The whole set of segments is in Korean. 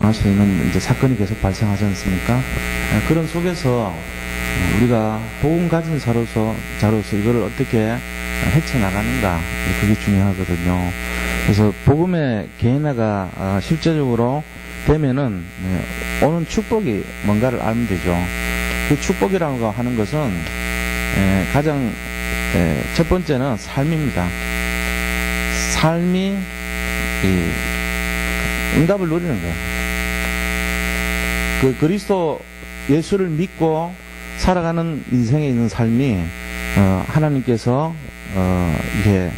하시는 이제 사건이 계속 발생하지 않습니까? 그런 속에서 우리가 복음 가진 자로서 이거를 어떻게 헤쳐나가는가, 그게 중요하거든요. 그래서 복음의 개인화가 실제적으로 되면은 오는 축복이 뭔가를 알면 되죠. 그 축복이라고 하는 것은 가장 첫 번째는 삶입니다. 삶이 응답을 누리는 거예요. 그 그리스도 예수를 믿고 살아가는 인생에 있는 삶이 하나님께서 이게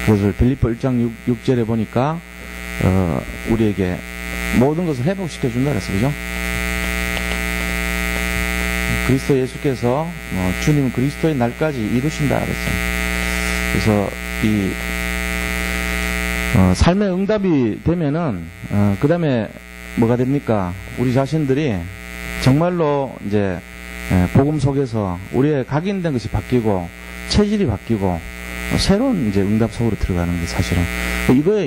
그것을 빌립보 1장 6절에 보니까 우리에게 모든 것을 회복시켜 준다 그랬어요. 그죠? 그리스도 예수께서 주님은 그리스도의 날까지 이루신다 그랬어요. 그래서 이 삶의 응답이 되면은 그 다음에 뭐가 됩니까? 우리 자신들이 정말로 이제 복음 속에서 우리의 각인된 것이 바뀌고 체질이 바뀌고 새로운 이제 응답 속으로 들어가는 게 사실은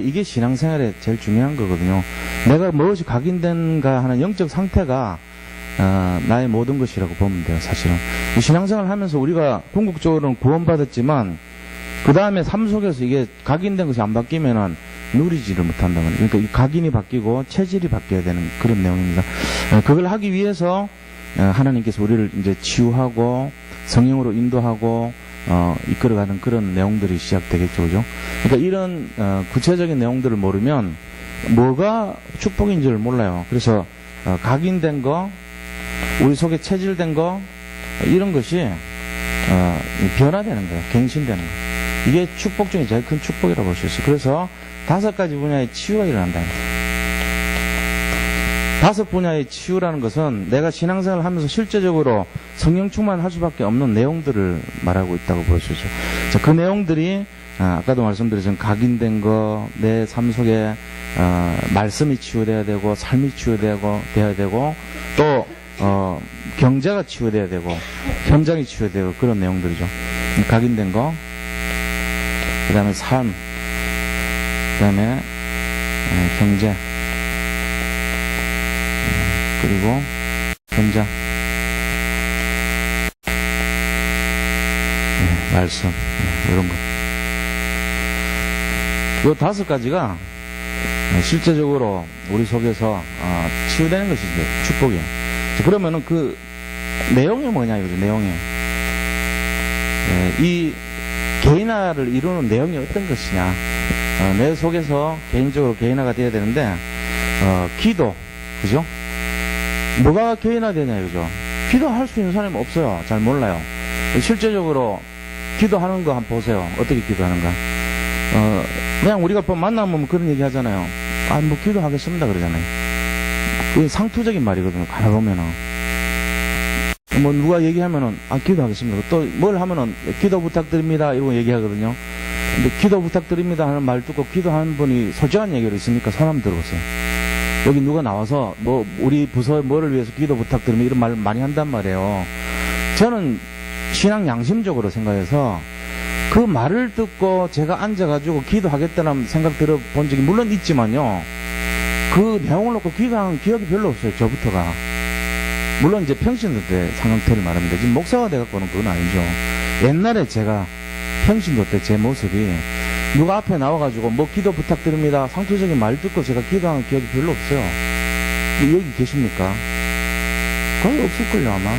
이게 신앙생활에 제일 중요한 거거든요. 내가 무엇이 각인된가 하는 영적 상태가 나의 모든 것이라고 보면 돼요. 사실은 신앙생활 하면서 우리가 궁극적으로는 구원받았지만 그 다음에 삶 속에서 이게 각인된 것이 안 바뀌면은 누리지를 못한다는 거예요. 그러니까 이 각인이 바뀌고 체질이 바뀌어야 되는 그런 내용입니다. 그걸 하기 위해서 하나님께서 우리를 이제 치유하고 성령으로 인도하고 이끌어가는 그런 내용들이 시작되겠죠, 그죠? 그러니까 이런 구체적인 내용들을 모르면 뭐가 축복인지를 몰라요. 그래서 각인된 거, 우리 속에 체질된 거, 이런 것이 변화되는 거예요. 갱신되는 거예요. 이게 축복 중에 제일 큰 축복이라고 볼 수 있어요. 그래서 5가지 분야의 치유가 일어난다. 5 분야의 치유라는 것은 내가 신앙생활을 하면서 실제적으로 성령 충만할 수밖에 없는 내용들을 말하고 있다고 볼 수 있죠. 자, 그 내용들이 아까도 말씀드렸지만 각인된 거, 내 삶 속에 말씀이 치유돼야 되고 삶이 치유돼야 되고 또 경제가 치유돼야 되고 현장이 치유돼야 되고 그런 내용들이죠. 각인된 거, 그 다음에 삶, 그 다음에 경제, 그리고 현장, 말씀, 이런 것. 요 5가지가 실제적으로 우리 속에서 치유되는 것이 이제 축복이에요. 그러면은 그 내용이 뭐냐 이거죠. 내용이 이 개인화를 이루는 내용이 어떤 것이냐. 내 속에서 개인적으로 개인화가 되어야 되는데 기도, 그죠? 뭐가 개인화되냐 이거죠. 기도할 수 있는 사람이 없어요. 잘 몰라요. 실제적으로 기도하는 거 한번 보세요. 어떻게 기도하는가. 그냥 우리가 만나면 그런 얘기 하잖아요. 뭐 기도하겠습니다 그러잖아요. 그게 상투적인 말이거든요. 가보면은 뭐 누가 얘기하면은 기도하겠습니다. 또 뭘 하면은 기도 부탁드립니다 이러고 얘기하거든요. 근데 기도 부탁드립니다 하는 말 듣고 기도하는 분이 솔직한 얘기를 있습니까? 손 한번 들어보세요. 여기 누가 나와서 뭐 우리 부서 뭐를 위해서 기도 부탁드립니다 이런 말 많이 한단 말이에요. 저는 신앙 양심적으로 생각해서 그 말을 듣고 제가 앉아가지고 기도하겠다는 생각 들어본 적이 물론 있지만요. 그 내용을 놓고 기도한 기억이 별로 없어요. 저부터가. 물론 이제 평신도 때 상황태를 말합니다. 지금 목사가 돼갖고는 그건 아니죠. 옛날에 제가 평신도 때 제 모습이 누가 앞에 나와가지고 뭐 기도 부탁드립니다 상투적인 말 듣고 제가 기도하는 기억이 별로 없어요. 여기 계십니까? 거의 없을걸요 아마.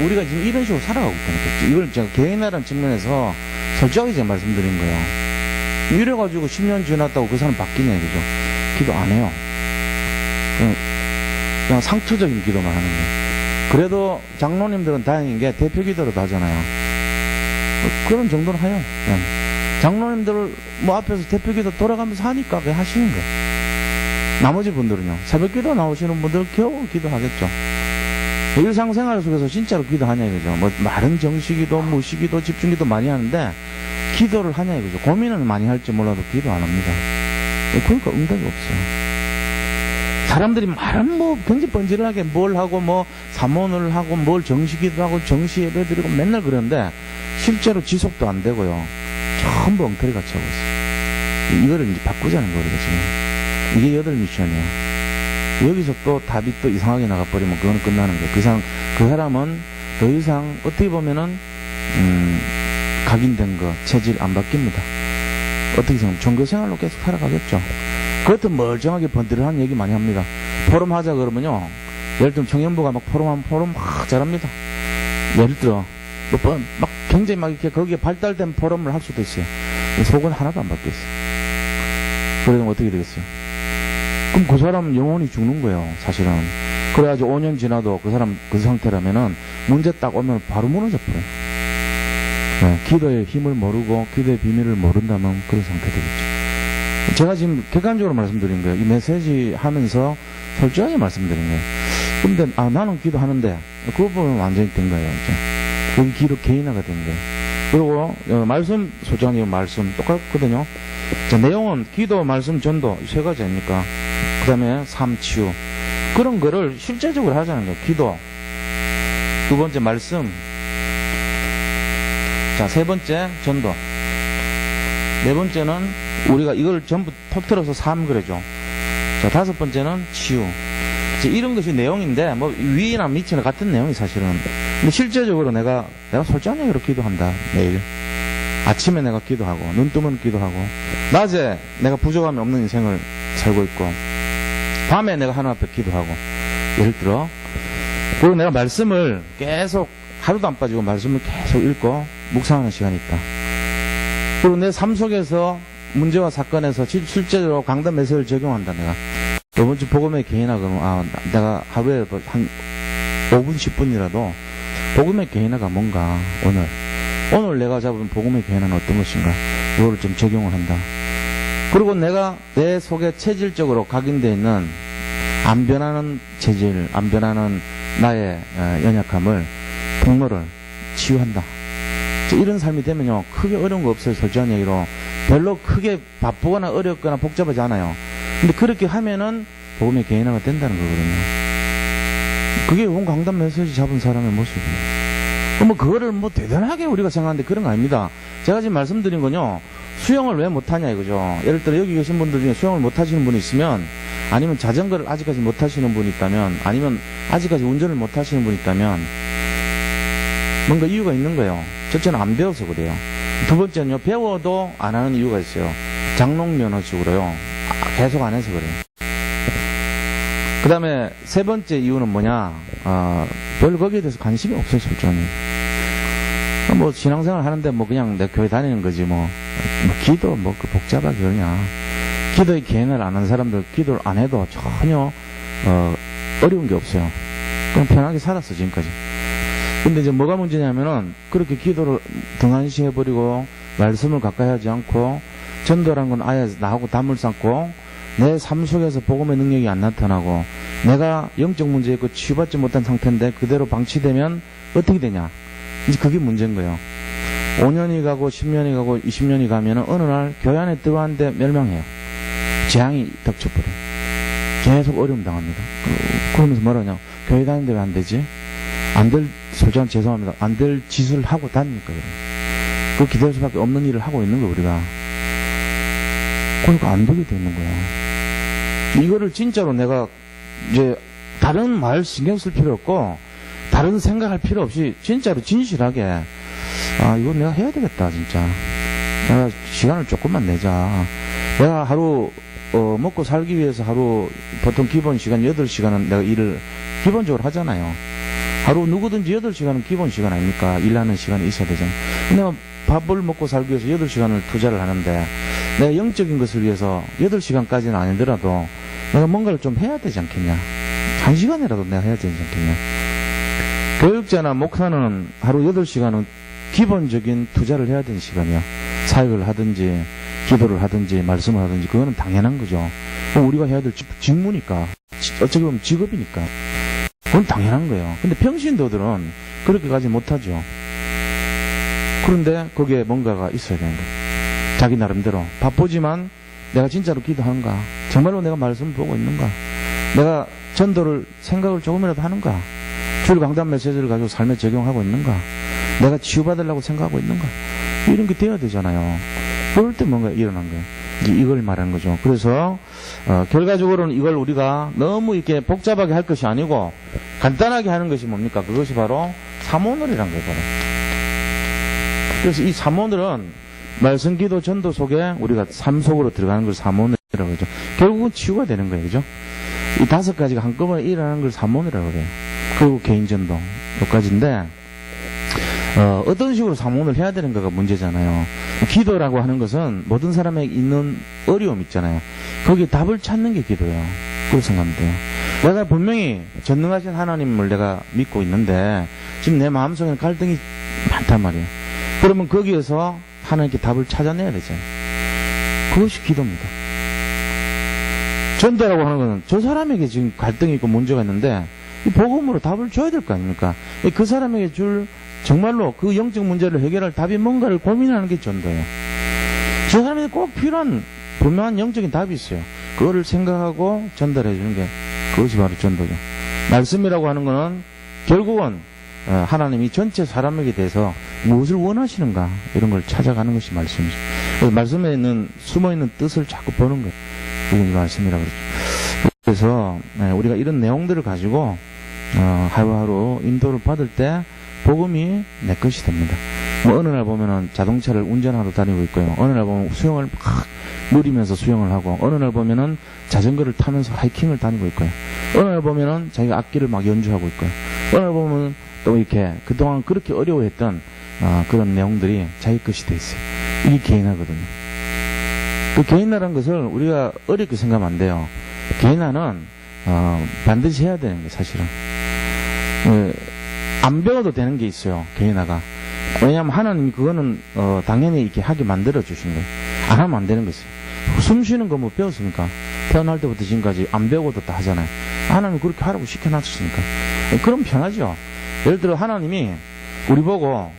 우리가 지금 이런 식으로 살아가고 있다니까. 이걸 제가 개인화라는 측면에서 솔직하게 제가 말씀드린 거예요. 이래가지고 10년 지났다고 그 사람 바뀌냐 이거죠. 기도 안 해요. 그냥 상투적인 기도만 하는 거예요. 그래도 장로님들은 다행인 게 대표 기도로도 하잖아요. 그런 정도는 해요. 그냥. 장로님들 뭐 앞에서 대표 기도 돌아가면서 하니까 그냥 하시는 거예요. 나머지 분들은요. 새벽 기도 나오시는 분들 겨우 기도하겠죠. 일상생활 속에서 진짜로 기도하냐 이거죠. 뭐 마른 정시기도, 무시기도, 집중기도 많이 하는데 기도를 하냐 이거죠. 고민은 많이 할지 몰라도 기도 안 합니다. 그러니까 응답이 없어요. 사람들이 말은 뭐 굉장히 번지르하게 뭘 하고 뭐 사모를 하고 뭘 정시기도 하고 정시 예배 드리고 맨날 그러는데 실제로 지속도 안 되고요. 전부 엉터리 같이 하고 있어요. 이거를 이제 바꾸자는 거예요, 지금. 이게 8 미션이에요. 여기서 또 답이 또 이상하게 나가버리면 그거는 끝나는 거예요. 그 사람은 더 이상 어떻게 보면은 각인된 거 체질 안 바뀝니다. 어떻게 생각하면 종교생활로 계속 살아가겠죠. 그것도 멀쩡하게 번들한 얘기 많이 합니다. 포럼 하자 그러면요, 예를 들면 청년부가 막 포럼 막 잘합니다. 예를 들어 막 굉장히 막 이렇게 거기에 발달된 포럼을 할 수도 있어요. 속은 하나도 안 바뀌었어요. 그러면 어떻게 되겠어요? 그럼 그 사람은 영원히 죽는 거예요, 사실은. 그래가지고 5년 지나도 그 사람 그 상태라면은 문제 딱 오면 바로 무너져버려요. 네, 기도의 힘을 모르고 기도의 비밀을 모른다면 그런 상태 되겠죠. 제가 지금 객관적으로 말씀드린 거예요. 이 메시지 하면서 솔직하게 말씀드린 거예요. 근데 나는 기도하는데 그 부분은 완전히 된 거예요. 그게 기도 개인화가 된 거예요. 그리고 말씀, 솔직하게 말씀 똑같거든요. 자, 내용은 기도, 말씀, 전도 세 가지 아닙니까? 그 다음에 삶, 치유, 그런 거를 실제적으로 하자는 거예요. 기도, 두 번째 말씀, 자, 세 번째 전도, 네 번째는 우리가 이걸 전부 터뜨려서 삶 그래죠. 자, 다섯 번째는 치유. 자, 이런 것이 내용인데 뭐 위나 밑이나 같은 내용이 사실은. 근데 실제적으로 내가 솔직하게 그렇게 기도한다. 매일 아침에 내가 기도하고, 눈 뜨면 기도하고, 낮에 내가 부족함이 없는 인생을 살고 있고, 밤에 내가 하나님 앞에 기도하고, 예를 들어. 그리고 내가 말씀을 계속 하루도 안 빠지고 말씀을 계속 읽고 묵상하는 시간이 있다. 그리고 내 삶 속에서 문제와 사건에서 실제로 강단 메시지를 적용한다. 내가 이번 주 복음의 개인화 그러면 내가 하루에 한 5분 10분이라도 복음의 개인화가 뭔가, 오늘 내가 잡은 복음의 개인화는 어떤 것인가, 이거를 좀 적용을 한다. 그리고 내가 내 속에 체질적으로 각인되어 있는 안 변하는 체질, 안 변하는 나의 연약함을, 통로를 치유한다. 이런 삶이 되면요, 크게 어려운 거 없어요. 솔직한 얘기로 별로 크게 바쁘거나 어렵거나 복잡하지 않아요. 근데 그렇게 하면은 복음의 개인화가 된다는 거거든요. 그게 온 강단 메시지 잡은 사람의 모습이에요. 뭐 그거를 뭐 대단하게 우리가 생각하는데 그런 거 아닙니다. 제가 지금 말씀드린 건요, 수영을 왜 못하냐 이거죠. 예를 들어 여기 계신 분들 중에 수영을 못하시는 분이 있으면, 아니면 자전거를 아직까지 못하시는 분이 있다면, 아니면 아직까지 운전을 못하시는 분이 있다면 뭔가 이유가 있는 거예요. 첫째는 안 배워서 그래요. 두 번째는요, 배워도 안 하는 이유가 있어요. 장롱면허식으로요, 계속 안 해서 그래요. 그 다음에 세 번째 이유는 뭐냐, 별로 거기에 대해서 관심이 없어요. 솔직히 뭐 신앙생활 하는데 뭐 그냥 내 교회 다니는 거지 뭐 기도 뭐 그 복잡하게 그러냐. 기도의 개인을 안 하는 사람들 기도를 안 해도 전혀 어려운 게 없어요. 그냥 편하게 살았어 지금까지. 근데 이제 뭐가 문제냐면은 그렇게 기도를 등한시해버리고 말씀을 가까이 하지 않고, 전도란 건 아예 나하고 담을 쌓고 내 삶 속에서 복음의 능력이 안 나타나고, 내가 영적 문제에 있고 치유받지 못한 상태인데 그대로 방치되면 어떻게 되냐. 이제 그게 문제인 거예요. 5년이 가고 10년이 가고 20년이 가면은 어느 날 교회 안에 들어왔는데 멸망해요. 재앙이 덮쳐버려요. 계속 어려움 당합니다. 그러면서 뭐라냐, 교회 다니는데 왜 안 되지? 솔직한 죄송합니다. 안 될 짓을 하고 다니니까 그래요. 그 기도할 수밖에 없는 일을 하고 있는 거 우리가. 그러니까 안 되게 되는 거야. 이거를 진짜로 내가 이제 다른 말 신경 쓸 필요 없고 다른 생각할 필요 없이 진짜로 진실하게, 이거 내가 해야 되겠다 진짜. 내가 시간을 조금만 내자. 내가 하루 먹고 살기 위해서 하루 보통 기본 시간 8시간은 내가 일을 기본적으로 하잖아요. 하루 누구든지 8시간은 기본 시간 아닙니까? 일하는 시간이 있어야 되잖아요. 근데 밥을 먹고 살기 위해서 8시간을 투자를 하는데, 내가 영적인 것을 위해서 8시간까지는 아니더라도 내가 뭔가를 좀 해야 되지 않겠냐. 1시간이라도 내가 해야 되지 않겠냐. 교육자나 목사는 하루 8시간은 기본적인 투자를 해야 되는 시간이야. 사역을 하든지 기도를 하든지 말씀을 하든지 그거는 당연한 거죠. 우리가 해야 될 직무니까, 어떻게 보면 직업이니까 그건 당연한 거예요. 근데 평신도들은 그렇게까지 못하죠. 그런데 거기에 뭔가가 있어야 되는 거예요. 자기 나름대로 바쁘지만 내가 진짜로 기도하는가, 정말로 내가 말씀을 보고 있는가, 내가 전도를 생각을 조금이라도 하는가, 주일 강단 메시지를 가지고 삶에 적용하고 있는가, 내가 치유받으려고 생각하고 있는가, 이런 게 돼야 되잖아요. 그럴 때 뭔가 일어난 거예요. 이걸 말하는 거죠. 그래서 결과적으로는 이걸 우리가 너무 이렇게 복잡하게 할 것이 아니고 간단하게 하는 것이 뭡니까? 그것이 바로 삼오늘이란 거예요. 바로. 그래서 이 삼오늘은 말씀, 기도, 전도 속에 우리가 삶 속으로 들어가는 걸 삼오늘이라고 하죠. 결국은 치유가 되는 거예요. 그죠? 이 5가지가 한꺼번에 일어나는 걸 삼오늘이라고 그래요. 그리고 개인전도 여기까지인데 어떤 식으로 삼오늘 해야 되는가가 문제잖아요. 기도라고 하는 것은 모든 사람에게 있는 어려움 있잖아요. 거기에 답을 찾는 게 기도예요. 그렇게 생각하면 돼요. 내가 분명히 전능하신 하나님을 내가 믿고 있는데 지금 내 마음속에는 갈등이 많단 말이에요. 그러면 거기에서 하나님께 답을 찾아내야 되잖아요. 그것이 기도입니다. 전도라고 하는 것은 저 사람에게 지금 갈등이 있고 문제가 있는데 이 복음으로 답을 줘야 될 거 아닙니까? 그 사람에게 줄 정말로 그 영적 문제를 해결할 답이 뭔가를 고민하는 게 전도예요. 저 사람에게 꼭 필요한 분명한 영적인 답이 있어요. 그거를 생각하고 전달해 주는 게 그것이 바로 전도죠. 말씀이라고 하는 거는 결국은 하나님이 전체 사람에게 대해서 무엇을 원하시는가 이런 걸 찾아가는 것이 말씀이죠. 그래서 말씀에 있는 숨어있는 뜻을 자꾸 보는 거예요. 그게 말씀이라고 그러죠. 그래서 우리가 이런 내용들을 가지고 하루하루 인도를 받을 때 복음이 내 것이 됩니다. 뭐 어느 날 보면은 자동차를 운전하러 다니고 있고요. 어느 날 보면 수영을 막 누리면서 수영을 하고, 어느 날 보면은 자전거를 타면서 하이킹을 다니고 있고요. 어느 날 보면은 자기가 악기를 막 연주하고 있고요. 어느 날 보면 또 이렇게 그동안 그렇게 어려워했던 그런 내용들이 자기 것이 돼 있어요. 이게 개인화거든요. 그 개인화라는 것을 우리가 어렵게 생각하면 안 돼요. 개인화는 반드시 해야 되는 게 사실은. 안 배워도 되는 게 있어요. 개인화가. 왜냐하면 하나님이 그거는 당연히 이렇게 하게 만들어 주신 거예요. 안 하면 안 되는 거있어요. 숨 쉬는 거 뭐 배웠습니까? 태어날 때부터 지금까지 안 배우고도 다 하잖아요. 하나님이 그렇게 하라고 시켜놨으니까. 그럼 편하죠. 예를 들어 하나님이 우리 보고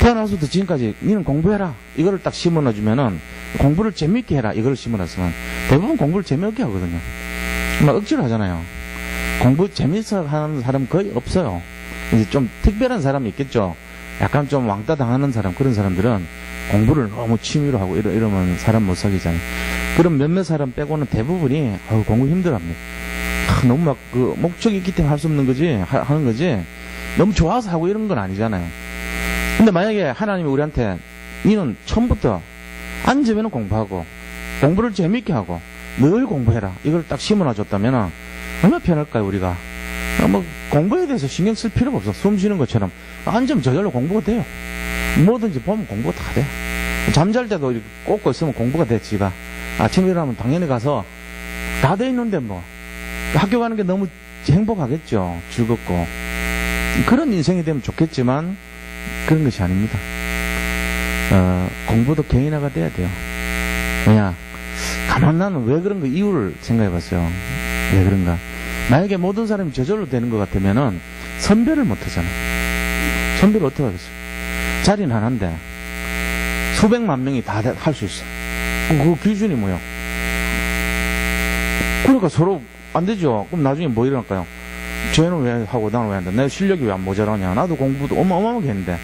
태어나서부터 지금까지 니는 공부해라 이거를 딱 심어놔주면은 공부를 재밌게 해라 이걸 심어놨으면 대부분 공부를 재미없게 하거든요. 막 억지로 하잖아요. 공부 재밌어 하는 사람 거의 없어요. 이제 좀 특별한 사람이 있겠죠. 약간 좀 왕따 당하는 사람, 그런 사람들은 공부를 너무 취미로 하고 이러면 사람 못 사귀잖아요. 그럼 몇몇 사람 빼고는 대부분이 공부 힘들어합니다. 너무 막 그 목적이 있기 때문에 할 수 없는 거지 하는 거지 너무 좋아서 하고 이런 건 아니잖아요. 근데 만약에 하나님이 우리한테 니는 처음부터 앉으면 공부하고 공부를 재밌게 하고 늘 공부해라 이걸 딱 심어놔 줬다면 얼마나 편할까요 우리가. 뭐 공부에 대해서 신경 쓸 필요가 없어. 숨 쉬는 것처럼 앉으면 저절로 공부가 돼요. 뭐든지 보면 공부가 다 돼. 잠잘 때도 이렇게 꽂고 있으면 공부가 돼. 지가 아침에 일어나면 당연히 가서 다 돼 있는데 뭐 학교 가는 게 너무 행복하겠죠. 즐겁고 그런 인생이 되면 좋겠지만 그런 것이 아닙니다. 공부도 개인화가 돼야 돼요. 왜냐 가만 나는 왜 그런가 이유를 생각해 봤어요. 왜 그런가. 만약에 모든 사람이 저절로 되는 것 같으면은 선별을 못 하잖아요. 선별을 어떻게 하겠어요? 자리는 하나인데 수백만 명이 다 할 수 있어. 그 기준이 뭐야? 그러니까 서로 안 되죠. 그럼 나중에 뭐 일어날까요? 쟤는 왜 하고 나는 왜 한다? 내 실력이 왜 안 모자라냐? 나도 공부도 어마어마하게 했는데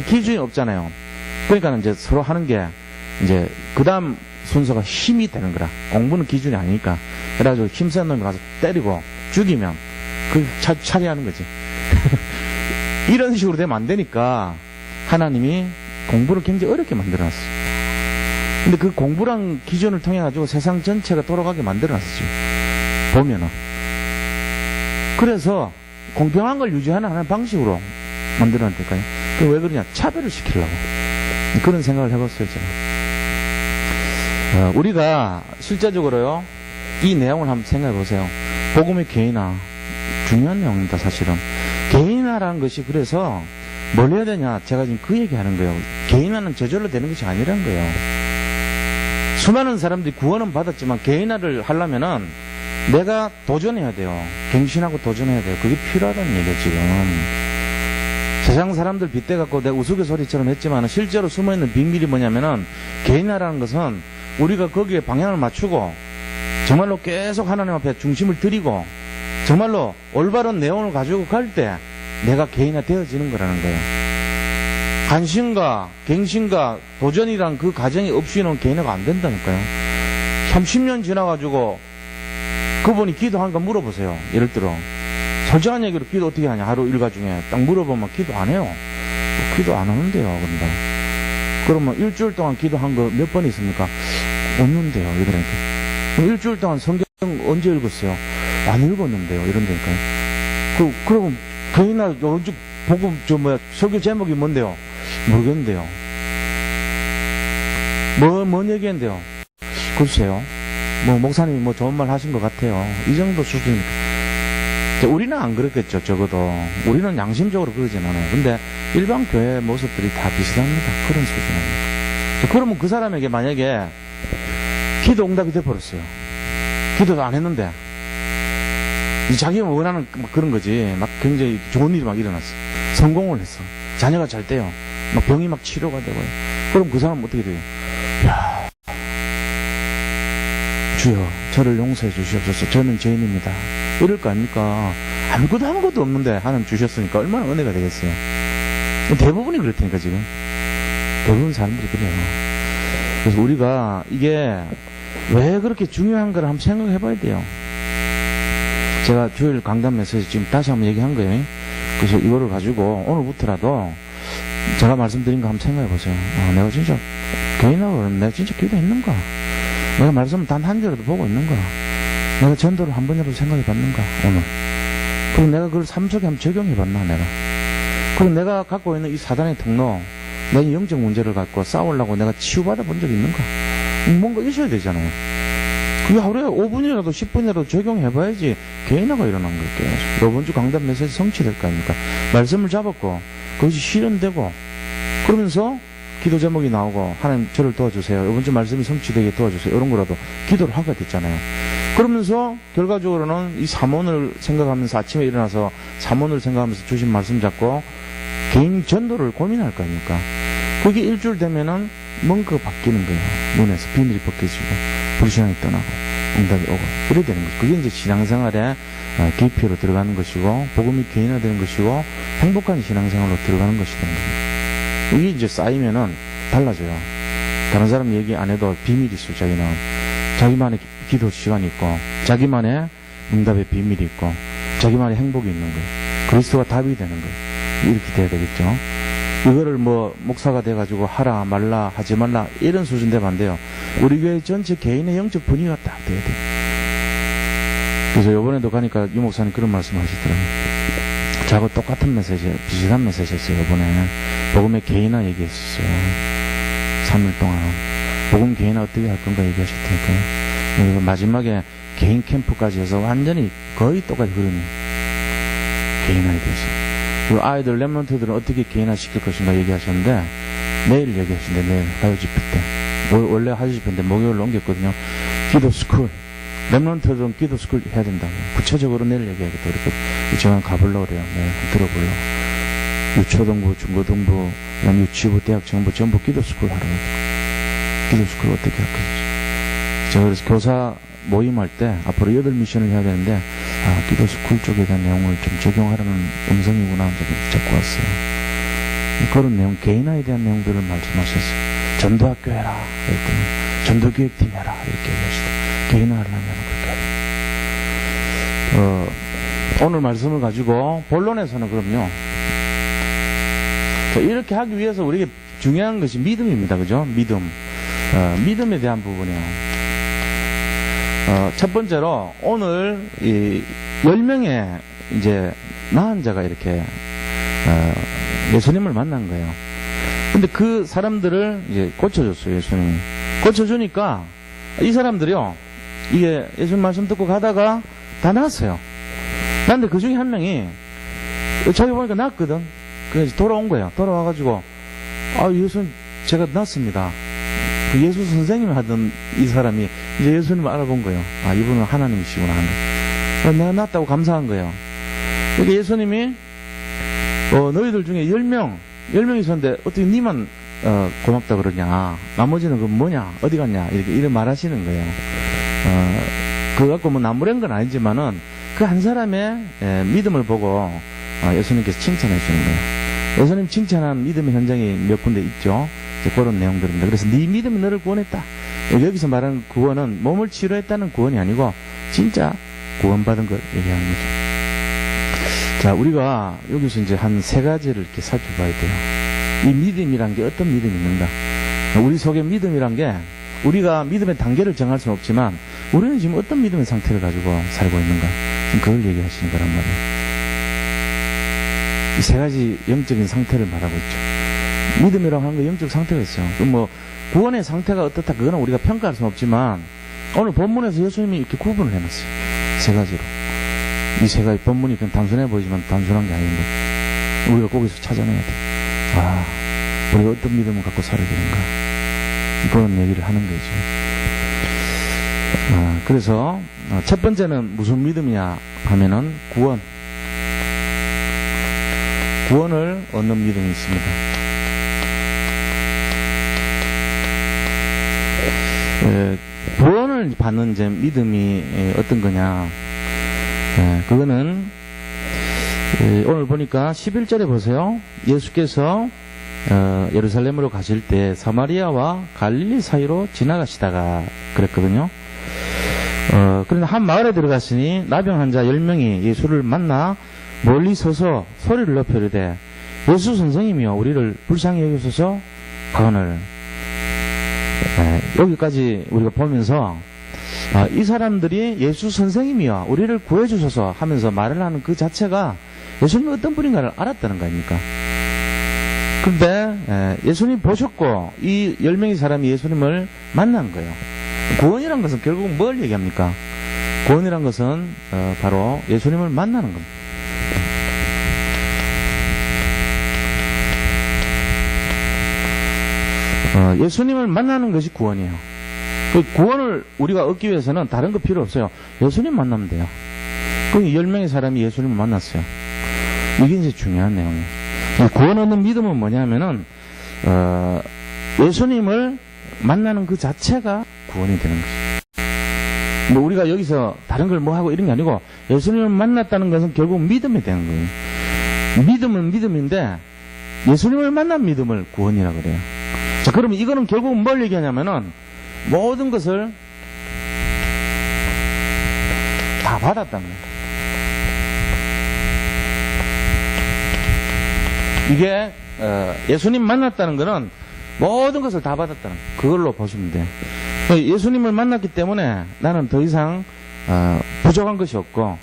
기준이 없잖아요. 그러니까 이제 서로 하는 게 이제 그 다음 순서가 힘이 되는 거라. 공부는 기준이 아니니까. 그래가지고 힘센 놈이 가서 때리고 죽이면 그 차리하는 거지. 이런 식으로 되면 안 되니까 하나님이 공부를 굉장히 어렵게 만들어놨어요. 근데 그 공부란 기준을 통해 가지고 세상 전체가 돌아가게 만들어놨어요. 보면은. 그래서 공평한 걸 유지하는 하나의 방식으로 만들어놨다니까요. 왜 그러냐? 차별을 시키려고. 그런 생각을 해봤어요, 제가. 우리가 실제적으로요, 이 내용을 한번 생각해 보세요. 복음의 개인화. 중요한 내용입니다, 사실은. 개인화라는 것이 그래서 뭘 해야 되냐? 제가 지금 그 얘기 하는 거예요. 개인화는 저절로 되는 것이 아니라는 거예요. 수많은 사람들이 구원은 받았지만 개인화를 하려면은 내가 도전해야 돼요. 갱신하고 도전해야 돼요. 그게 필요하다는 얘기예요, 지금. 세상 사람들 빗대갖고 내가 우스갯소리처럼 했지만 실제로 숨어있는 비밀이 뭐냐면은 개인화라는 것은 우리가 거기에 방향을 맞추고 정말로 계속 하나님 앞에 중심을 들이고 정말로 올바른 내용을 가지고 갈 때 내가 개인화 되어지는 거라는 거예요. 간신과 갱신과 도전이란 그 과정이 없이는 개인화가 안 된다니까요. 30년 지나가지고 그분이 기도한 거 물어보세요. 예를 들어 솔직한 얘기로 기도 어떻게 하냐, 하루 일과 중에 딱 물어보면 기도 안 해요. 기도 안 하는데요. 근데 그러면 일주일 동안 기도한 거 몇 번 있습니까? 없는데요. 이러니까 그럼 일주일 동안 성경 언제 읽었어요? 안 읽었는데요. 이런다니까요. 그러면 개인화 요즘 복음 설교 제목이 뭔데요? 모르겠는데요. 뭔 얘기인데요? 글쎄요. 목사님이 좋은 말 하신 것 같아요. 이 정도 수준이니까. 우리는 안 그렇겠죠, 적어도. 우리는 양심적으로 그러진 않아요. 근데 일반 교회 모습들이 다 비슷합니다. 그런 수준입니다. 그러면 그 사람에게 만약에 기도 응답이 돼버렸어요. 기도도 안 했는데, 자기가 원하는 그런 거지. 막 굉장히 좋은 일이 막 일어났어. 성공을 했어. 자녀가 잘 돼요. 막 병이 막 치료가 되고요. 그럼 그 사람은 어떻게 돼요? 야, 주여, 저를 용서해 주시옵소서. 저는 죄인입니다. 이럴 거 아닙니까? 아무것도 없는데 하나님 주셨으니까 얼마나 은혜가 되겠어요. 대부분이 그렇다니까, 지금. 대부분 사람들이 그래요. 그래서 우리가 이게 왜 그렇게 중요한 걸 한번 생각해 봐야 돼요. 제가 주일 강단 메시지 지금 다시 한번 얘기한 거예요. 그래서 이거를 가지고 오늘부터라도 제가 말씀드린 거 한번 생각해 보세요. 내가 진짜 개인하고 내가 진짜 기도했는가? 내가 말씀 단 한 줄이라도 보고 있는가? 내가 전도를 한 번이라도 생각해 봤는가? 오늘. 그럼 내가 그걸 삶 속에 한번 적용해 봤나, 내가? 그럼 내가 갖고 있는 이 사단의 통로, 내 영적 문제를 갖고 싸우려고 내가 치유받아 본 적이 있는가? 뭔가 있어야 되잖아요. 그게 하루에 5분이라도 10분이라도 적용해 봐야지 개인화가 일어난 거예요. 이번 주 강단 메시지 성취될 거 아닙니까? 말씀을 잡았고, 그것이 실현되고, 그러면서 기도 제목이 나오고, 하나님 저를 도와주세요. 이번 주 말씀이 성취되게 도와주세요. 이런 거라도 기도를 하게 됐잖아요. 그러면서 결과적으로는 이 삼원을 생각하면서 아침에 일어나서 삼원을 생각하면서 주신 말씀 잡고 개인 전도를 고민할 거 아닙니까? 그게 일주일 되면은 뭔가 바뀌는 거예요. 눈에서 비늘이 벗겨지고 불신앙이 떠나고 응답이 오고 이래 되는 거죠. 그게 이제 신앙생활에 깊이로 들어가는 것이고 복음이 개인화되는 것이고 행복한 신앙생활로 들어가는 것이 되는 겁니다. 이게 이제 쌓이면은 달라져요. 다른 사람 얘기 안 해도 비밀이 있어. 자기는 자기만의 기도 시간이 있고 자기만의 응답의 비밀이 있고 자기만의 행복이 있는 거예요. 그리스도가 답이 되는 거예요. 이렇게 돼야 되겠죠. 이거를 목사가 돼가지고 하라 말라 하지 말라 이런 수준 되면 안 돼요. 우리 교회 전체 개인의 영적 분위기가 딱 돼야 돼요. 그래서 요번에도 가니까 유 목사님 그런 말씀 하시더라고요. 저하고 똑같은 메시지, 비슷한 메시지였어요. 요번에 복음의 개인화 얘기했었어요. 3일 동안 복음 개인화 어떻게 할 건가 얘기하셨다니까요. 그래서 마지막에 개인 캠프까지 해서 완전히 거의 똑같이 흐름이 개인화에 대해서. 그리고 아이들 랩런트들은 어떻게 개인화 시킬 것인가 얘기하셨는데 내일 얘기하시는데 내일 가요 집회 때 원래 하요 집회인데 목요일로 옮겼거든요. 기도 스쿨 랩런트들은 기도 스쿨 해야 된다고 구체적으로 내일 얘기하겠다 그랬거든요. 제가 가보려고 그래요. 내일 들어보려고. 유초등부 중고등부 그다음 유치부 대학 정부 전부 기도 스쿨 하라고 기도 스쿨 어떻게 할 건지. 제가 그래서 교사 모임할 때 앞으로 8미션을 해야 되는데 기도 스쿨 쪽에 대한 내용을 좀 적용하라는 음성이구나 하면서 잡고 왔어요. 그런 내용, 개인화에 대한 내용들을 말씀하셨어요. 전도학교 해라 이랬더니 전도교육팀 해라 이렇게 얘기하시더라고요. 개인화하려면 그렇게 하죠. 오늘 말씀을 가지고 본론에서는 그럼요. 이렇게 하기 위해서 우리에게 중요한 것이 믿음입니다. 그죠? 믿음에 대한 부분이에요. 첫 번째로 오늘 이 10명의 이제 나은 자가 이렇게 예수님을 만난 거예요. 근데 그 사람들을 이제 고쳐줬어요. 예수님이 고쳐주니까 이 사람들이요 이게 예수님 말씀 듣고 가다가 다 나았어요. 근데 그 중에 한 명이 자기 보니까 나았거든. 그래서 돌아온 거예요. 돌아와가지고 예수님 제가 나았습니다. 예수 선생님이 하던 이 사람이 이제 예수님을 알아본 거예요. 이분은 하나님이시구나 하는 거예요. 내가 낫다고 감사한 거예요. 그러니까 예수님이 너희들 중에 10명 있었는데 어떻게 니만 고맙다 그러냐, 나머지는 그 뭐냐, 어디 갔냐 이렇게 말하시는 거예요. 그거 갖고 나무란 건 아니지만은 그 한 사람의 믿음을 보고 예수님께서 칭찬해 주는 거예요. 예수님 칭찬한 믿음의 현장이 몇 군데 있죠. 그런 내용들입니다. 그래서 네 믿음이 너를 구원했다. 여기서 말하는 구원은 몸을 치료했다는 구원이 아니고 진짜 구원받은 걸 얘기하는 거죠. 자, 우리가 여기서 이제 한 세 가지를 이렇게 살펴봐야 돼요. 이 믿음이란 게 어떤 믿음이 있는가? 우리 속에 믿음이란 게 우리가 믿음의 단계를 정할 수는 없지만 우리는 지금 어떤 믿음의 상태를 가지고 살고 있는가? 지금 그걸 얘기하시는 거란 말이에요. 이 세 가지 영적인 상태를 말하고 있죠. 믿음이라고 하는 거 영적 상태가 있어요. 뭐 구원의 상태가 어떻다 그거는 우리가 평가할 수는 없지만 오늘 본문에서 예수님이 이렇게 구분을 해놨어요. 세 가지로. 이 세 가지 본문이 그냥 단순해 보이지만 단순한 게 아닌데 우리가 거기서 찾아내야 돼. 아, 우리가 어떤 믿음을 갖고 살아야 되는가? 그런 얘기를 하는 거죠. 그래서 첫 번째는 무슨 믿음이냐 하면은 구원을 얻는 믿음이 있습니다. 구원을 받는 이제 믿음이 어떤 거냐? 그거는 오늘 보니까 11절에 보세요. 예수께서 예루살렘으로 가실 때 사마리아와 갈릴리 사이로 지나가시다가 그랬거든요. 그런데 한 마을에 들어갔으니 나병 환자 10명이 예수를 만나 멀리 서서 소리를 높여 이르되 예수 선생님이여 우리를 불쌍히 여기소서 하거늘. 여기까지 우리가 보면서 이 사람들이 예수 선생님이여 우리를 구해주소서 하면서 말을 하는 그 자체가 예수님이 어떤 분인가를 알았다는 거 아닙니까? 그런데 예수님 보셨고 이 10명의 사람이 예수님을 만난 거예요. 구원이란 것은 결국 뭘 얘기합니까? 구원이란 것은 바로 예수님을 만나는 겁니다. 예수님을 만나는 것이 구원이에요. 그 구원을 우리가 얻기 위해서는 다른 거 필요 없어요. 예수님 만나면 돼요. 그 10명의 사람이 예수님을 만났어요. 이게 이제 중요한 내용이에요. 구원 얻는 믿음은 뭐냐면은 예수님을 만나는 그 자체가 구원이 되는 거죠. 뭐 우리가 여기서 다른 걸 뭐 하고 이런 게 아니고 예수님을 만났다는 것은 결국 믿음이 되는 거예요. 믿음은 믿음인데 예수님을 만난 믿음을 구원이라고 그래요. 자, 그러면 이거는 결국 뭘 얘기하냐면은 모든 것을 다 받았다는 거예요. 이게 예수님 만났다는 거는 모든 것을 다 받았다는 거예요. 그걸로 보시면 돼요. 예수님을 만났기 때문에 나는 더 이상 부족한 것이 없고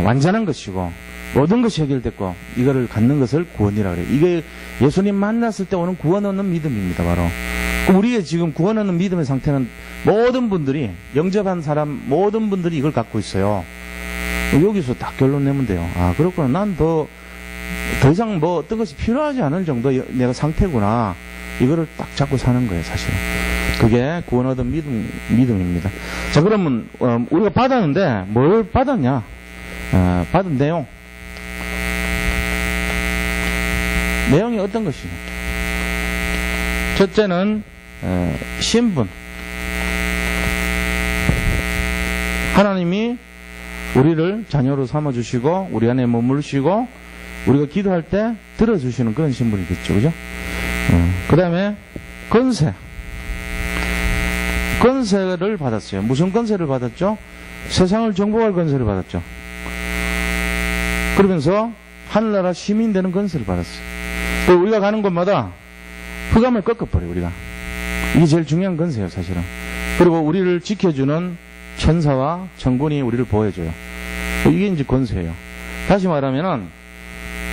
완전한 것이고 모든 것이 해결됐고 이거를 갖는 것을 구원이라고 그래요. 이게 예수님 만났을 때 오는 구원 얻는 믿음입니다. 바로 우리의 지금 구원 얻는 믿음의 상태는 모든 분들이 영접한 사람 모든 분들이 이걸 갖고 있어요. 여기서 딱 결론 내면 돼요. 아, 그렇구나. 난 더 이상 뭐 어떤 것이 필요하지 않을 정도 내가 상태구나. 이거를 딱 잡고 사는 거예요, 사실은. 그게 구원 얻은 믿음입니다. 자, 그러면 우리가 받았는데 뭘 받았냐? 받은 내용이 어떤 것이냐? 첫째는 신분. 하나님이 우리를 자녀로 삼아주시고 우리 안에 머무르시고 우리가 기도할 때 들어주시는 그런 신분이겠죠. 그죠? 그 다음에 권세를 받았어요. 무슨 권세를 받았죠? 세상을 정복할 권세를 받았죠. 그러면서 하늘나라 시민 되는 권세를 받았어요. 그리고 우리가 가는 곳마다 흑암을 꺾어버려요. 우리가. 이게 제일 중요한 권세예요, 사실은. 그리고 우리를 지켜주는 천사와 천군이 우리를 보호해줘요. 이게 이제 권세예요. 다시 말하면은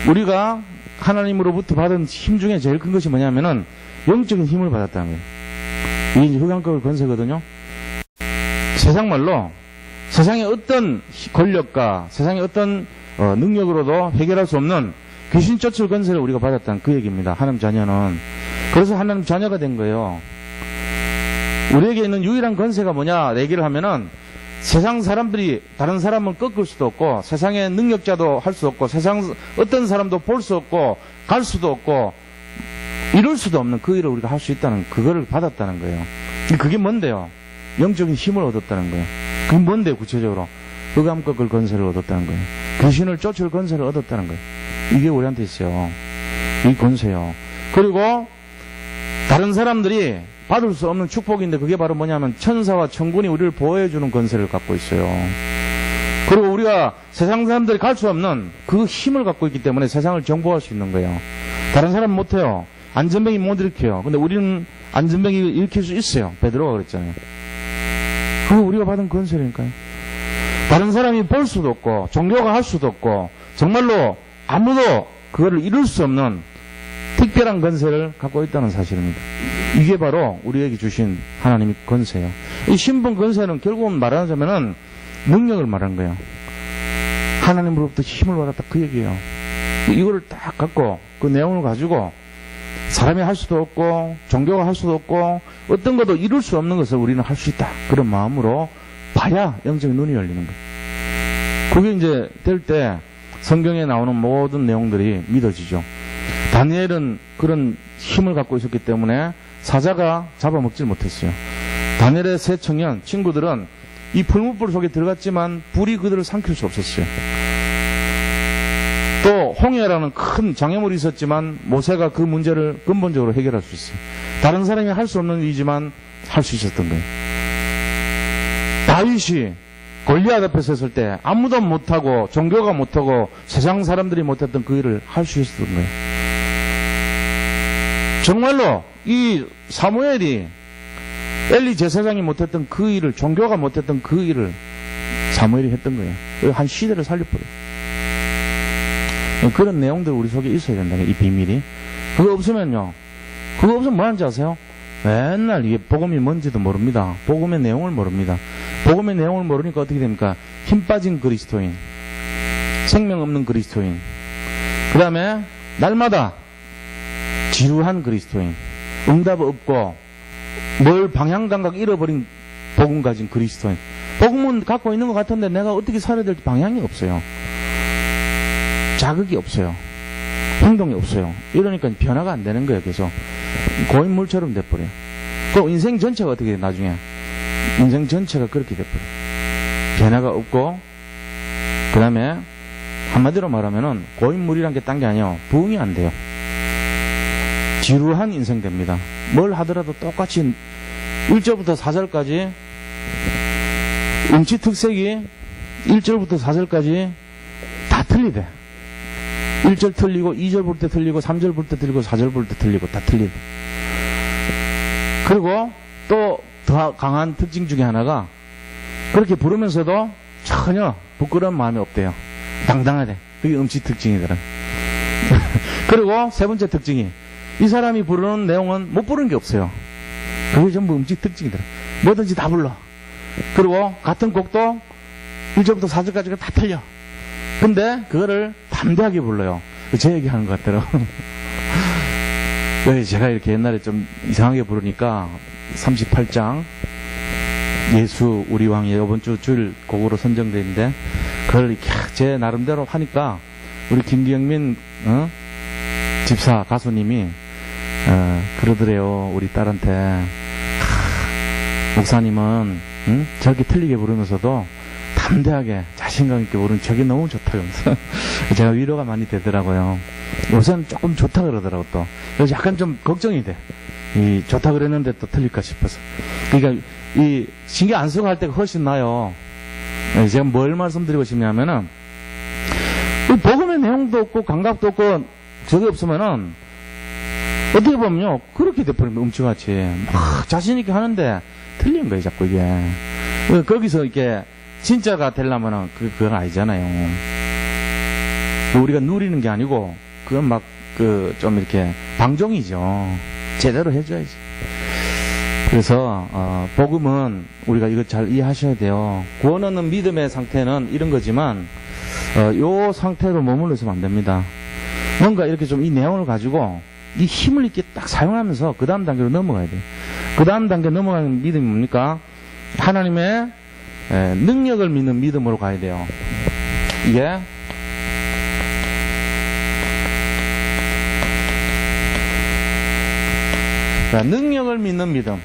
우리가 하나님으로부터 받은 힘 중에 제일 큰 것이 뭐냐면은 영적인 힘을 받았다는 거예요. 이게 이제 흑암 꺾을 권세거든요. 세상 말로 세상의 어떤 권력과 세상의 어떤 능력으로도 해결할 수 없는 귀신 쫓을 권세를 우리가 받았다는 그 얘기입니다. 하나님 자녀는. 그래서 하나님 자녀가 된 거예요. 우리에게 있는 유일한 권세가 뭐냐 얘기를 하면은 세상 사람들이 다른 사람을 꺾을 수도 없고 세상의 능력자도 할 수 없고 세상 어떤 사람도 볼 수 없고 갈 수도 없고 이룰 수도 없는 그 일을 우리가 할 수 있다는 그거를 받았다는 거예요. 그게 뭔데요? 영적인 힘을 얻었다는 거예요. 그게 뭔데요? 구체적으로 흑암 꺾을 권세를 얻었다는 거예요. 귀신을 쫓을 권세를 얻었다는 거예요. 이게 우리한테 있어요. 이 권세요. 그리고 다른 사람들이 받을 수 없는 축복인데 그게 바로 뭐냐면 천사와 천군이 우리를 보호해주는 권세를 갖고 있어요. 그리고 우리가 세상 사람들이 갈 수 없는 그 힘을 갖고 있기 때문에 세상을 정복할 수 있는 거예요. 다른 사람은 못해요. 안전병이 못 일으켜요. 근데 우리는 안전병이 일으킬 수 있어요. 베드로가 그랬잖아요. 그거 우리가 받은 권세니까요. 다른 사람이 볼 수도 없고 종교가 할 수도 없고 정말로 아무도 그거를 이룰 수 없는 특별한 권세를 갖고 있다는 사실입니다. 이게 바로 우리에게 주신 하나님의 권세예요. 이 신분 권세는 결국은 말하자면은 능력을 말하는 거예요. 하나님으로부터 힘을 받았다 그 얘기예요. 이거를 딱 갖고 그 내용을 가지고 사람이 할 수도 없고 종교가 할 수도 없고 어떤 것도 이룰 수 없는 것을 우리는 할 수 있다. 그런 마음으로 봐야 영적인 눈이 열리는 거예요. 그게 이제 될 때 성경에 나오는 모든 내용들이 믿어지죠. 다니엘은 그런 힘을 갖고 있었기 때문에 사자가 잡아먹질 못했어요. 다니엘의 세 청년 친구들은 이 풀무불 속에 들어갔지만 불이 그들을 삼킬 수 없었어요. 또 홍해라는 큰 장애물이 있었지만 모세가 그 문제를 근본적으로 해결할 수 있어요. 다른 사람이 할 수 없는 일이지만 할 수 있었던 거예요. 다윗이 골리앗 앞에 섰을 때 아무도 못하고 종교가 못하고 세상 사람들이 못했던 그 일을 할 수 있었던 거예요. 정말로 이 사무엘이 엘리 제사장이 못했던 그 일을, 종교가 못했던 그 일을 사무엘이 했던 거예요. 한 시대를 살려버려요. 그런 내용들 우리 속에 있어야 된다. 이 비밀이. 그거 없으면요. 그거 없으면 뭐 하는지 아세요? 맨날 이게 복음이 뭔지도 모릅니다. 복음의 내용을 모릅니다. 복음의 내용을 모르니까 어떻게 됩니까? 힘 빠진 그리스도인, 생명 없는 그리스도인, 그 다음에 날마다 지루한 그리스도인, 응답 없고 뭘 방향 감각 잃어버린 복음 가진 그리스도인. 복음은 갖고 있는 것 같은데 내가 어떻게 살아야 될지 방향이 없어요. 자극이 없어요. 행동이 없어요. 이러니까 변화가 안 되는 거예요. 그래서 고인물처럼 돼버려요. 그럼 인생 전체가 어떻게 돼요? 나중에 인생 전체가 그렇게 돼버려요. 변화가 없고, 그 다음에 한마디로 말하면은 고인물이란 게 딴 게 아니에요. 부응이 안 돼요. 지루한 인생 됩니다. 뭘 하더라도 똑같이 1절부터 4절까지 음치 특색이 1절부터 4절까지 다 틀리대. 1절 틀리고 2절 볼 때 틀리고 3절 볼 때 틀리고 4절 볼 때 틀리고 다 틀리대. 그리고 또 더 강한 특징 중에 하나가 그렇게 부르면서도 전혀 부끄러운 마음이 없대요. 당당하대. 그게 음치 특징이더라. 그리고 세 번째 특징이 이 사람이 부르는 내용은 못 부르는 게 없어요. 그게 전부 음치 특징이더라. 뭐든지 다 불러. 그리고 같은 곡도 1절부터 4절까지가 다 틀려. 근데 그거를 담대하게 불러요. 제 얘기하는 것 같더라고요. 제가 이렇게 옛날에 좀 이상하게 부르니까 38장 예수 우리 왕이 이번 주 주일 곡으로 선정되어 있는데 그걸 이렇게 제 나름대로 하니까 우리 김기영민 집사 가수님이 그러더래요. 우리 딸한테 목사님은 저렇게 틀리게 부르면서도 담대하게 자신감 있게 부르는 저게 너무 좋다고 하면서 제가 위로가 많이 되더라고요. 요새는 조금 좋다 그러더라고 또. 그래서 약간 좀 걱정이 돼. 이 좋다 그랬는데 또 틀릴까 싶어서. 그러니까 이 신경 안 쓰고 할 때가 훨씬 나요. 제가 뭘 말씀드리고 싶냐면은 복음의 내용도 없고 감각도 없고 저게 없으면은 어떻게 보면요 그렇게 돼버립니다. 음치같이 막 자신 있게 하는데 틀린 거예요 자꾸 이게. 거기서 이렇게 진짜가 되려면은 그건 아니잖아요. 우리가 누리는 게 아니고 그건 막 좀 이렇게 방종이죠. 제대로 해줘야지. 그래서 복음은 우리가 이거 잘 이해하셔야 돼요. 구원 얻는 믿음의 상태는 이런 거지만 요 상태로 머물러 있으면 안 됩니다. 뭔가 이렇게 좀 이 내용을 가지고 이 힘을 이렇게 딱 사용하면서 그 다음 단계로 넘어가야 돼요. 그 다음 단계 넘어가는 믿음이 뭡니까? 하나님의 능력을 믿는 믿음으로 가야 돼요. 이게 능력을 믿는 믿음.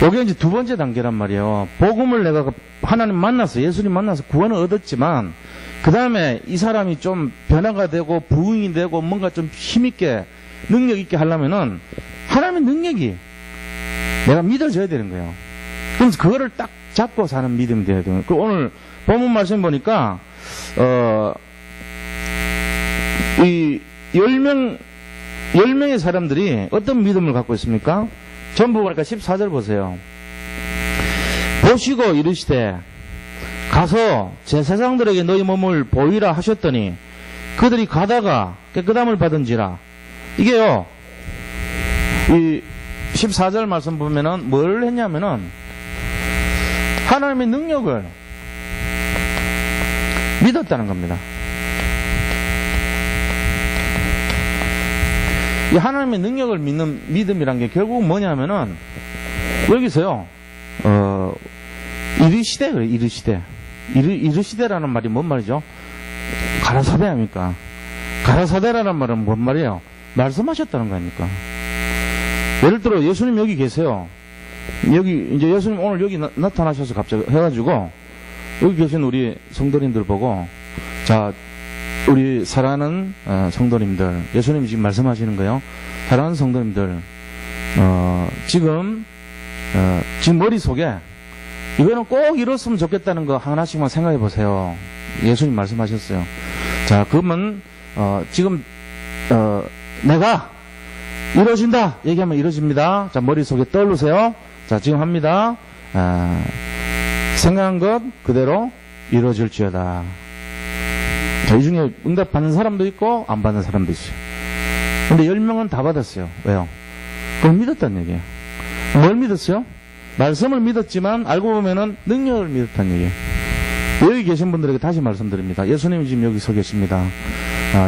요게 이제 두 번째 단계란 말이에요. 복음을 내가 하나님 만나서, 예수님 만나서 구원을 얻었지만, 그 다음에 이 사람이 좀 변화가 되고, 부흥이 되고, 뭔가 좀 힘있게, 능력있게 하려면은, 하나님의 능력이 내가 믿어져야 되는 거예요. 그래서 그거를 딱 잡고 사는 믿음이 돼야 돼요. 그 오늘 본문 말씀 보니까, 이 10명의 사람들이 어떤 믿음을 갖고 있습니까? 전부 보니까 14절 보세요. 보시고 이르시되 가서 제사장들에게 너희 몸을 보이라 하셨더니 그들이 가다가 깨끗함을 받은지라. 이게요, 이 14절 말씀 보면은 뭘 했냐면은 하나님의 능력을 믿었다는 겁니다. 이 하나님의 능력을 믿는 믿음이란 게 결국 뭐냐면은 여기서요, 이르시되 그래, 이르시되. 이르시되라는 말이 뭔 말이죠? 가라사대 아닙니까? 가라사대라는 말은 뭔 말이에요? 말씀하셨다는 거 아닙니까? 예를 들어 예수님 여기 계세요. 여기 이제 예수님 오늘 여기 나타나셔서 갑자기 해가지고 여기 계신 우리 성도님들 보고, 자, 우리 사랑하는 성도님들, 예수님이 지금 말씀하시는 거예요. 사랑하는 성도님들, 지금 머릿속에 이거는 꼭 이뤘으면 좋겠다는 거 하나씩만 생각해 보세요. 예수님 말씀하셨어요. 자, 그러면 지금 내가 이루어진다 얘기하면 이루어집니다. 자, 머릿속에 떠올르세요. 자, 지금 합니다. 생각한 것 그대로 이루어질지어다. 자, 이 중에 응답 받는 사람도 있고 안 받는 사람도 있어요. 근데 10명은 다 받았어요. 왜요? 그걸 믿었다는 얘기예요. 뭘 믿었어요? 말씀을 믿었지만 알고 보면은 능력을 믿었다는 얘기예요. 여기 계신 분들에게 다시 말씀드립니다. 예수님이 지금 여기 서 계십니다.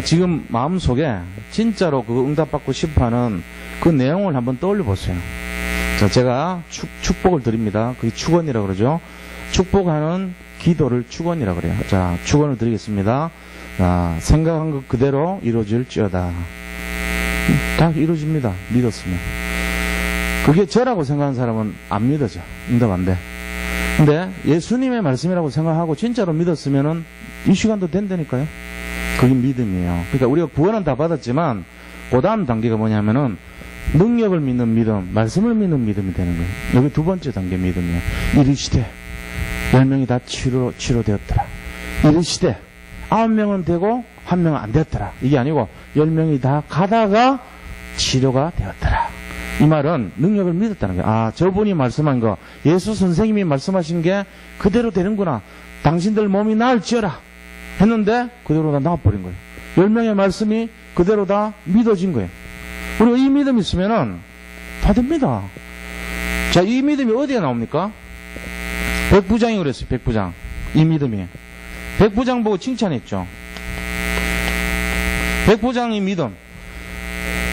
지금 마음속에 진짜로 그 응답받고 싶어하는 그 내용을 한번 떠올려 보세요. 자, 제가 축복을 드립니다. 그게 축원이라고 그러죠. 축복하는 기도를 축원이라고 그래요. 자, 축원을 드리겠습니다. 생각한 것 그대로 이루어질지어다. 다 이루어집니다. 믿었으면. 그게 저라고 생각하는 사람은 안 믿어져. 응답 안 돼. 근데 예수님의 말씀이라고 생각하고 진짜로 믿었으면은 이 시간도 된다니까요. 그게 믿음이에요. 그러니까 우리가 구원은 다 받았지만 그 다음 단계가 뭐냐면은 능력을 믿는 믿음, 말씀을 믿는 믿음이 되는 거예요. 여기 두 번째 단계 믿음이에요. 이르시되 10명이 다 치료되었더라. 이르시되 9명은 되고 1명은 안 되었더라. 이게 아니고 10명이 다 가다가 치료가 되었더라. 이 말은 능력을 믿었다는 거예요. 저분이 말씀한 거, 예수 선생님이 말씀하신 게 그대로 되는구나. 당신들 몸이 나을지어라 했는데 그대로 다 나와버린 거예요. 10명의 말씀이 그대로 다 믿어진 거예요. 우리가 이 믿음이 있으면은 다 됩니다. 자, 이 믿음이 어디에 나옵니까? 백부장이 그랬어요. 백부장. 이 믿음이. 백부장 보고 칭찬했죠. 백부장의 믿음.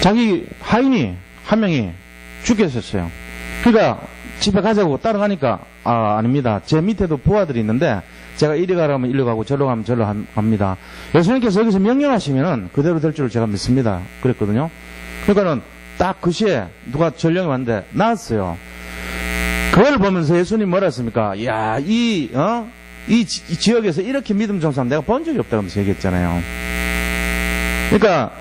자기 하인이 한 명이 죽겠었어요. 그러니까 집에 가자고 따라가니까 아닙니다. 제 밑에도 부하들이 있는데 제가 이리 가라면 이리 가고 저리 가면 저리 갑니다. 예수님께서 여기서 명령하시면은 그대로 될 줄 제가 믿습니다. 그랬거든요. 그러니까는 딱 그 시에 누가 전령이 왔는데 나왔어요. 그걸 보면서 예수님 뭐라 했습니까? 이야, 이 지역에서 이렇게 믿음 좋은 사람 내가 본 적이 없다고 하면서 얘기했잖아요. 그러니까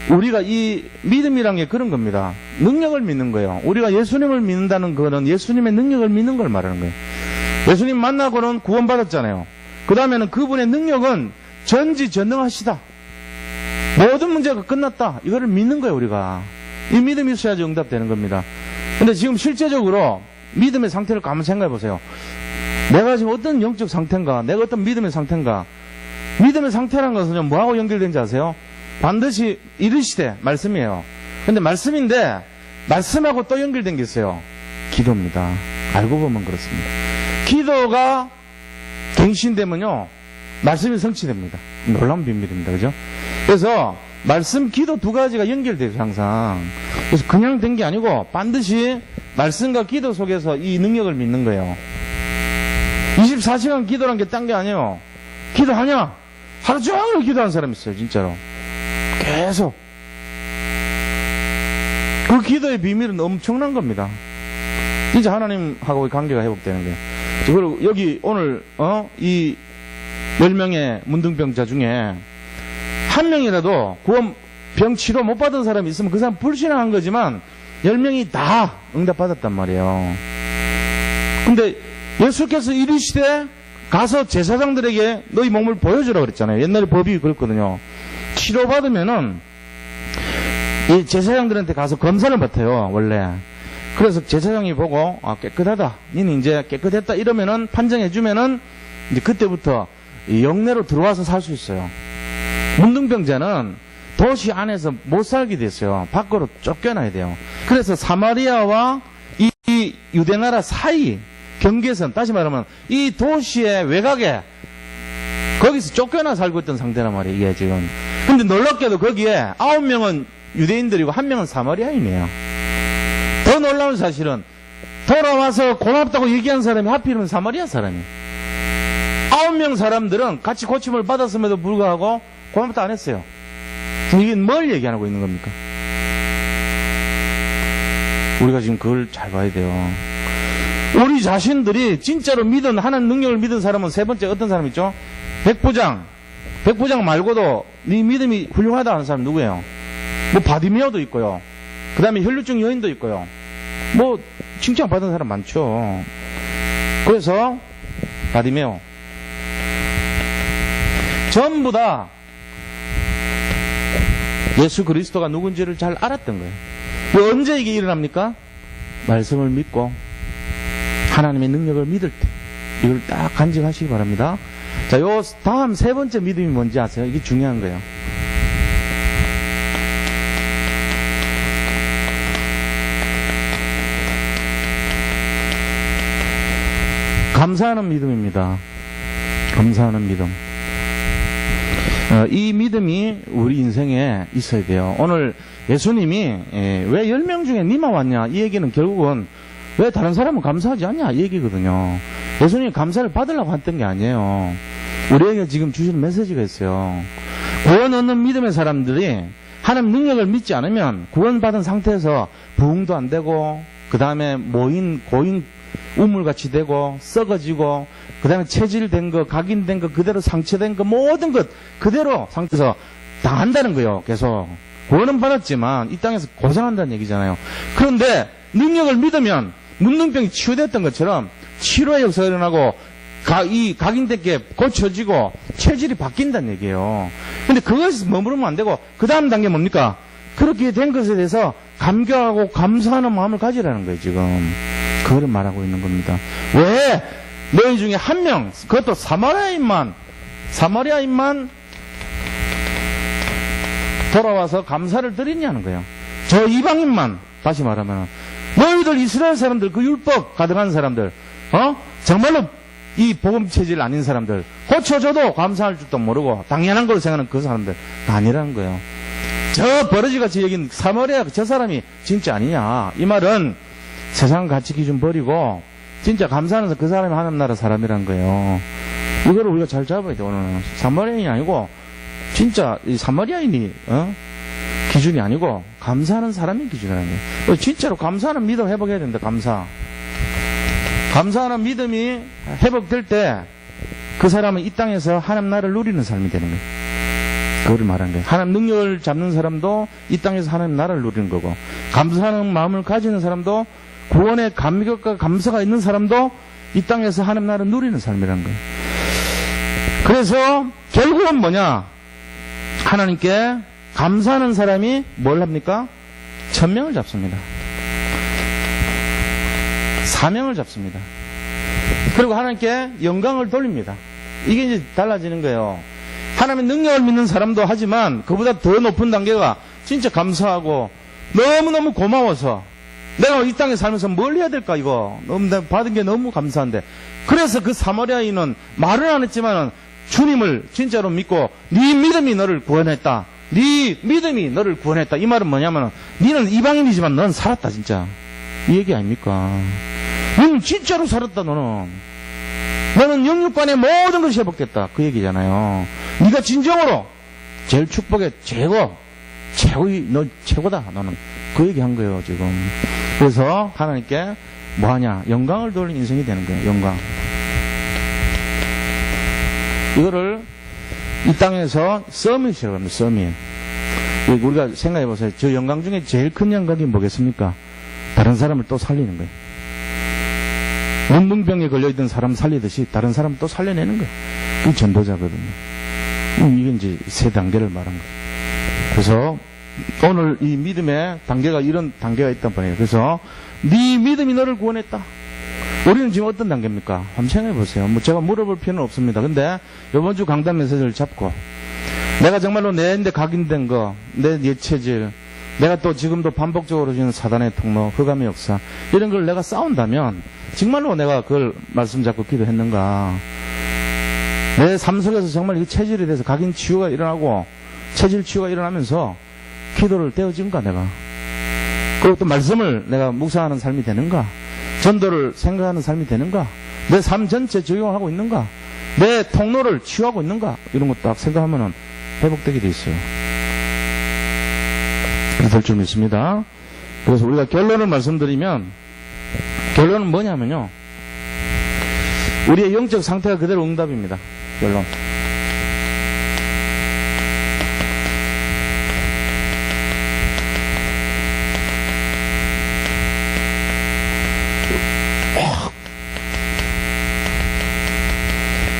우리가 이 믿음이란 게 그런 겁니다. 능력을 믿는 거예요. 우리가 예수님을 믿는다는 거는 예수님의 능력을 믿는 걸 말하는 거예요. 예수님 만나고는 구원받았잖아요. 그 다음에는 그분의 능력은 전지전능하시다. 모든 문제가 끝났다. 이거를 믿는 거예요, 우리가. 이 믿음이 있어야지 응답되는 겁니다. 근데 지금 실제적으로 믿음의 상태를 한번 생각해 보세요. 내가 지금 어떤 영적 상태인가, 내가 어떤 믿음의 상태인가. 믿음의 상태라는 것은 뭐하고 연결된지 아세요? 반드시 이르시되 말씀이에요. 근데 말씀인데 말씀하고 또 연결된 게 있어요. 기도입니다. 알고 보면 그렇습니다. 기도가 갱신되면요 말씀이 성취됩니다. 놀라운 비밀입니다. 그죠? 그래서 말씀, 기도 두 가지가 연결돼요. 항상. 그래서 그냥 된 게 아니고 반드시 말씀과 기도 속에서 이 능력을 믿는 거예요. 24시간 기도란 게 딴 게 아니에요. 기도하냐? 하루 종일 기도하는 사람이 있어요. 진짜로. 계속. 그 기도의 비밀은 엄청난 겁니다. 이제 하나님하고의 관계가 회복되는 거예요. 그리고 여기 오늘 이 10명의 문둥병자 중에 한 명이라도 병 치료 못 받은 사람이 있으면 그 사람 불신앙한 거지만 10명이 다 응답받았단 말이에요. 근데 예수께서 이르시되 가서 제사장들에게 너희 몸을 보여주라 그랬잖아요. 옛날에 법이 그랬거든요. 치료받으면은 이 제사장들한테 가서 검사를 맡아요, 원래. 그래서 제사장이 보고 깨끗하다, 니는 이제 깨끗했다 이러면은 판정해주면은 이제 그때부터 영내로 들어와서 살 수 있어요. 문둥병자는 도시 안에서 못 살게 됐어요. 밖으로 쫓겨나야 돼요. 그래서 사마리아와 이 유대나라 사이 경계선, 다시 말하면 이 도시의 외곽에 거기서 쫓겨나 살고 있던 상태란 말이에요, 이게 지금. 근데 놀랍게도 거기에 9명은 유대인들이고 1명은 사마리아인이에요. 더 놀라운 사실은 돌아와서 고맙다고 얘기한 사람이 하필이면 사마리아 사람이에요. 9명 사람들은 같이 고침을 받았음에도 불구하고 고맙다 안 했어요. 이게 뭘 얘기하고 있는 겁니까? 우리가 지금 그걸 잘 봐야 돼요. 우리 자신들이 진짜로 믿은, 하나님 능력을 믿은 사람은 세 번째 어떤 사람 있죠? 백부장 말고도 네 믿음이 훌륭하다 하는 사람 누구예요? 뭐 바디메어도 있고요. 그 다음에 혈류증 여인도 있고요. 뭐 칭찬받은 사람 많죠. 그래서 바디메어 전부 다 예수 그리스도가 누군지를 잘 알았던 거예요. 언제 이게 일어납니까? 말씀을 믿고 하나님의 능력을 믿을 때 이걸 딱 간직하시기 바랍니다. 자, 요 다음 세 번째 믿음이 뭔지 아세요? 이게 중요한 거예요. 감사하는 믿음입니다. 감사하는 믿음. 이 믿음이 우리 인생에 있어야 돼요. 오늘 예수님이 왜 10명 중에 니만 왔냐? 이 얘기는 결국은 왜 다른 사람은 감사하지 않냐? 이 얘기거든요. 예수님이 감사를 받으려고 했던 게 아니에요. 우리에게 지금 주시는 메시지가 있어요. 구원 얻는 믿음의 사람들이 하나님 능력을 믿지 않으면 구원받은 상태에서 부흥도 안 되고 그 다음에 고인 우물같이 되고 썩어지고 그 다음에 체질된 거, 각인된 거, 그대로 상처된 거, 모든 것 그대로 상태에서 당한다는 거예요. 계속 구원은 받았지만 이 땅에서 고생한다는 얘기잖아요. 그런데 능력을 믿으면 문둥병이 치유됐던 것처럼 치료의 역사가 일어나고 이 각인된 게 고쳐지고 체질이 바뀐다는 얘기예요. 근데 그것에서 머무르면 안 되고 그 다음 단계 뭡니까? 그렇게 된 것에 대해서 감격하고 감사하는 마음을 가지라는 거예요. 지금 그거를 말하고 있는 겁니다. 왜 너희 중에 한 명, 그것도 사마리아인만 돌아와서 감사를 드리냐는 거예요. 저 이방인만, 다시 말하면 너희들 이스라엘 사람들, 그 율법 가득한 사람들, 정말로 이 복음 체질 아닌 사람들 고쳐줘도 감사할 줄도 모르고 당연한 걸로 생각하는 그 사람들 아니라는 거예요. 저 버러지같이 여긴 사마리아 저 사람이 진짜 아니냐, 이 말은 세상 가치 기준 버리고 진짜 감사하면서 그 사람이 하나님 나라 사람이란 거예요. 이거를 우리가 잘 잡아야 돼. 오늘 사마리아인이 아니고 진짜 이 사마리아인이 기준이 아니고 감사하는 사람이 기준이라는 거예요. 진짜로 감사하는 믿음 회복해야 된다. 감사하는 믿음이 회복될 때 그 사람은 이 땅에서 하나님 나라를 누리는 삶이 되는 거예요. 그거를 말하는 거예요. 하나님 능력을 잡는 사람도 이 땅에서 하나님 나라를 누리는 거고, 감사하는 마음을 가지는 사람도, 구원의 감격과 감사가 있는 사람도 이 땅에서 하나님 나라를 누리는 삶이라는 거예요. 그래서 결국은 뭐냐? 하나님께 감사하는 사람이 뭘 합니까? 천명을 잡습니다. 사명을 잡습니다. 그리고 하나님께 영광을 돌립니다. 이게 이제 달라지는 거예요. 하나님의 능력을 믿는 사람도 하지만 그보다 더 높은 단계가 진짜 감사하고 너무너무 고마워서 내가 이 땅에 살면서 뭘 해야 될까, 이거 너무 내가 받은 게 너무 감사한데. 그래서 그 사마리아인은 말은 안 했지만 주님을 진짜로 믿고 네 믿음이 너를 구원했다, 네 믿음이 너를 구원했다. 이 말은 뭐냐면 너는 이방인이지만 넌 살았다, 진짜. 이 얘기 아닙니까? 너는 진짜로 살았다. 너는 영육간의 모든 것이 회복됐다, 그 얘기잖아요. 네가 진정으로 제일 축복의 너 최고다, 너는. 그 얘기한 거예요 지금. 그래서 하나님께 뭐 하냐? 영광을 돌린 인생이 되는 거예요. 영광. 이거를 이 땅에서 서밋이라고 합니다. 서밋. 우리가 생각해 보세요. 저 영광 중에 제일 큰 영광이 뭐겠습니까? 다른 사람을 또 살리는 거예요. 문둥병에 걸려있던 사람 살리듯이 다른 사람을 또 살려내는 거예요. 그게 전도자거든요. 이게 이제 세 단계를 말한 거예요. 그래서 오늘 이 믿음의 단계가 이런 단계가 있단 말이에요. 그래서 네 믿음이 너를 구원했다. 우리는 지금 어떤 단계입니까? 한번 생각해 보세요. 뭐 제가 물어볼 필요는 없습니다. 근데 이번 주 강단 메시지를 잡고 내가 정말로 내인데 각인된 거, 내 체질, 내가 또 지금도 반복적으로 지는 사단의 통로, 흑암의 역사 이런 걸 내가 싸운다면 정말로 내가 그걸 말씀 잡고 기도했는가? 내 삶 속에서 정말 이 체질에 대해서 각인 치유가 일어나고 체질 치유가 일어나면서 기도를 떼어진가 내가? 그리고 또 말씀을 내가 묵상하는 삶이 되는가? 전도를 생각하는 삶이 되는가? 내 삶 전체 적용하고 있는가? 내 통로를 치유하고 있는가? 이런 거 딱 생각하면은 회복되게 돼 있어요. 그래서 될 줄 믿습니다. 그래서 우리가 결론을 말씀드리면 결론은 뭐냐면요. 우리의 영적 상태가 그대로 응답입니다. 결론.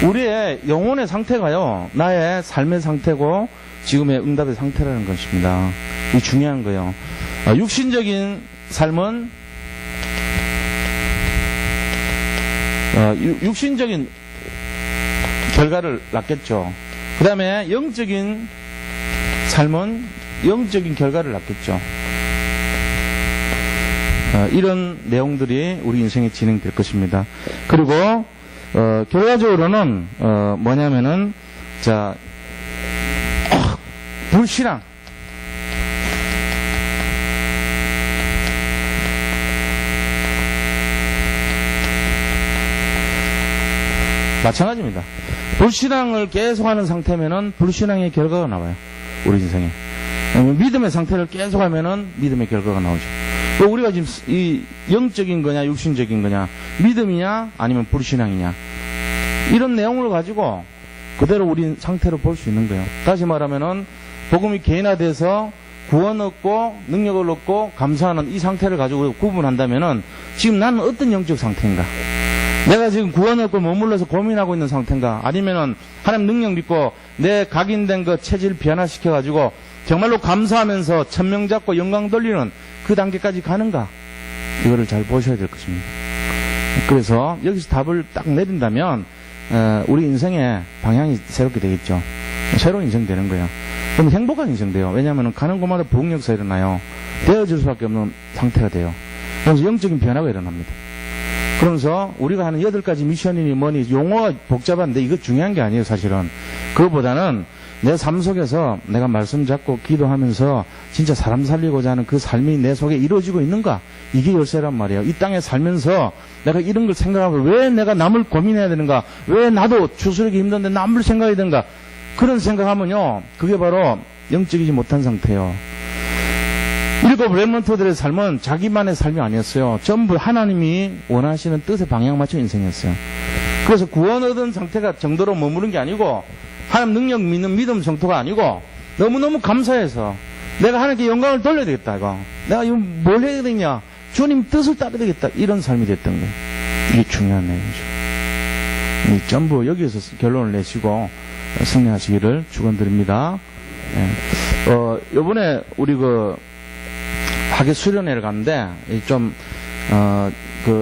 우리의 영혼의 상태가요, 나의 삶의 상태고 지금의 응답의 상태라는 것입니다. 이 중요한 거예요. 육신적인 삶은 육신적인 결과를 낳겠죠. 그 다음에 영적인 삶은 영적인 결과를 낳겠죠. 이런 내용들이 우리 인생에 진행될 것입니다. 그리고 결과적으로는 뭐냐면은 자 불신앙, 마찬가지입니다. 불신앙을 계속하는 상태면은 불신앙의 결과가 나와요. 우리 인생에. 믿음의 상태를 계속하면은 믿음의 결과가 나오죠. 또 우리가 지금 이 영적인 거냐 육신적인 거냐, 믿음이냐 아니면 불신앙이냐, 이런 내용을 가지고 그대로 우리 상태로 볼 수 있는 거예요. 다시 말하면은 복음이 개인화돼서 구원 얻고 능력을 얻고 감사하는 이 상태를 가지고 구분한다면은 지금 나는 어떤 영적 상태인가? 내가 지금 구원 얻고 머물러서 고민하고 있는 상태인가? 아니면은 하나님 능력 믿고 내 각인된 거 체질 변화시켜가지고 정말로 감사하면서 천명 잡고 영광 돌리는 그 단계까지 가는가? 이거를 잘 보셔야 될 것입니다. 그래서 여기서 답을 딱 내린다면 우리 인생의 방향이 새롭게 되겠죠. 새로운 인생 되는 거예요. 그럼 행복한 인생 돼요. 왜냐하면 가는 곳마다 부흥역사 일어나요. 되어질 수밖에 없는 상태가 돼요. 그래서 영적인 변화가 일어납니다. 그러면서 우리가 하는 8가지 미션이니 뭐니 용어가 복잡한데 이거 중요한 게 아니에요. 사실은 그거보다는 내 삶 속에서 내가 말씀 잡고 기도하면서 진짜 사람 살리고자 하는 그 삶이 내 속에 이루어지고 있는가, 이게 열쇠란 말이에요. 이 땅에 살면서 내가 이런 걸 생각하고 왜 내가 남을 고민해야 되는가, 왜 나도 추스르기 힘든데 남을 생각해야 되는가, 그런 생각하면요 그게 바로 영적이지 못한 상태예요. 7 렘넌트들의 삶은 자기만의 삶이 아니었어요. 전부 하나님이 원하시는 뜻에 방향 맞춘 인생이었어요. 그래서 구원 얻은 상태가 정도로 머무른 게 아니고 하나님 능력 믿는 믿음 정도가 아니고 너무너무 감사해서 내가 하나님께 영광을 돌려야 되겠다. 이거 내가 이거 뭘 해야 되냐, 주님 뜻을 따라야 되겠다, 이런 삶이 됐던 거예요. 이게 중요한 내용이죠. 전부 여기에서 결론을 내시고 승리하시기를 축원드립니다. 요번에 우리 학예 수련회를 갔는데 좀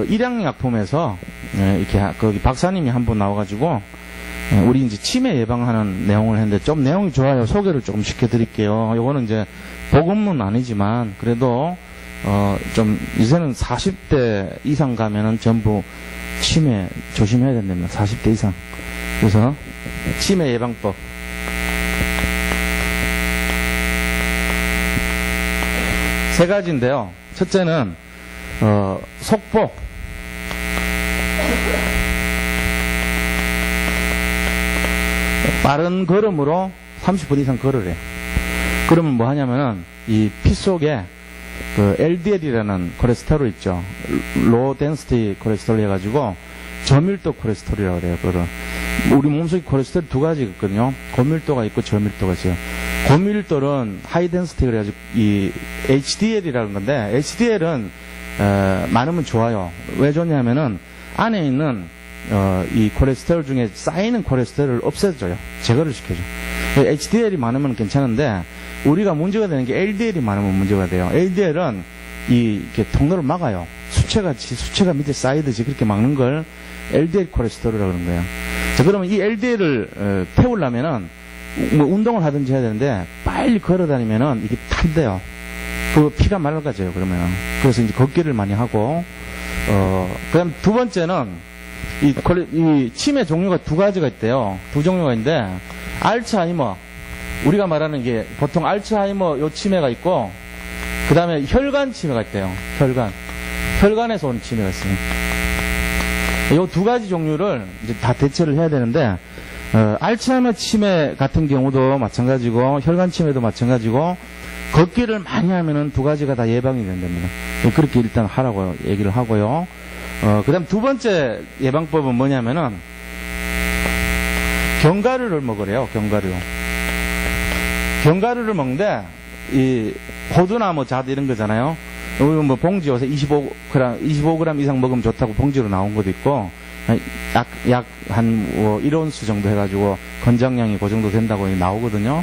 일양약품에서 이렇게 거기 박사님이 한 분 나와가지고 우리 이제 치매 예방하는 내용을 했는데 좀 내용이 좋아요. 소개를 조금 시켜드릴게요. 요거는 이제 복음은 아니지만 그래도 좀 이제는 40대 이상 가면은 전부 치매 조심해야 된답니다. 40대 이상. 그래서 치매 예방법. 세 가지인데요. 첫째는 속보. 빠른 걸음으로 30분 이상 걸으래요. 그러면 뭐 하냐면은 이 피 속에 그 LDL이라는 콜레스테롤 있죠. 로우 덴시티 콜레스테롤 해가지고 저밀도 콜레스테롤이라고 해요. 그거를. 우리 몸속에 콜레스테롤 두 가지가 있거든요. 고밀도가 있고 저밀도가 있어요. 고밀도는 하이 덴시티 그래가지고 이 HDL이라는 건데 HDL은 많으면 좋아요. 왜 좋냐면은 안에 있는 이 콜레스테롤 중에 쌓이는 콜레스테롤을 없애줘요. 제거를 시켜줘. HDL이 많으면 괜찮은데 우리가 문제가 되는 게 LDL이 많으면 문제가 돼요. LDL은 이렇게 통로를 막아요. 수채가 밑에 쌓이듯이 그렇게 막는 걸 LDL 콜레스테롤이라고 그러는 거예요. 자, 그러면 이 LDL을 태우려면은 뭐 운동을 하든지 해야 되는데 빨리 걸어 다니면은 이게 탄대요. 그 피가 맑아져요. 그러면은. 그래서 이제 걷기를 많이 하고 그다음 두 번째는 이 치매 종류가 두 가지가 있대요. 두 종류가 있는데 알츠하이머, 우리가 말하는 게 보통 알츠하이머 요 치매가 있고 그 다음에 혈관 치매가 있대요. 혈관에서 오는 치매가 있어요. 요 두 가지 종류를 이제 다 대처를 해야 되는데 알츠하이머 치매 같은 경우도 마찬가지고 혈관 치매도 마찬가지고 걷기를 많이 하면은 두 가지가 다 예방이 된답니다. 그렇게 일단 하라고 얘기를 하고요. 그 다음 두 번째 예방법은 뭐냐면은 견과류를 먹으래요. 견과류를 먹는데 이 호두나 뭐 잣 이런 거잖아요. 우리 뭐 봉지 요새 25g 이상 먹으면 좋다고 봉지로 나온 것도 있고 약 한 1온수 정도 해가지고 권장량이 그 정도 된다고 나오거든요.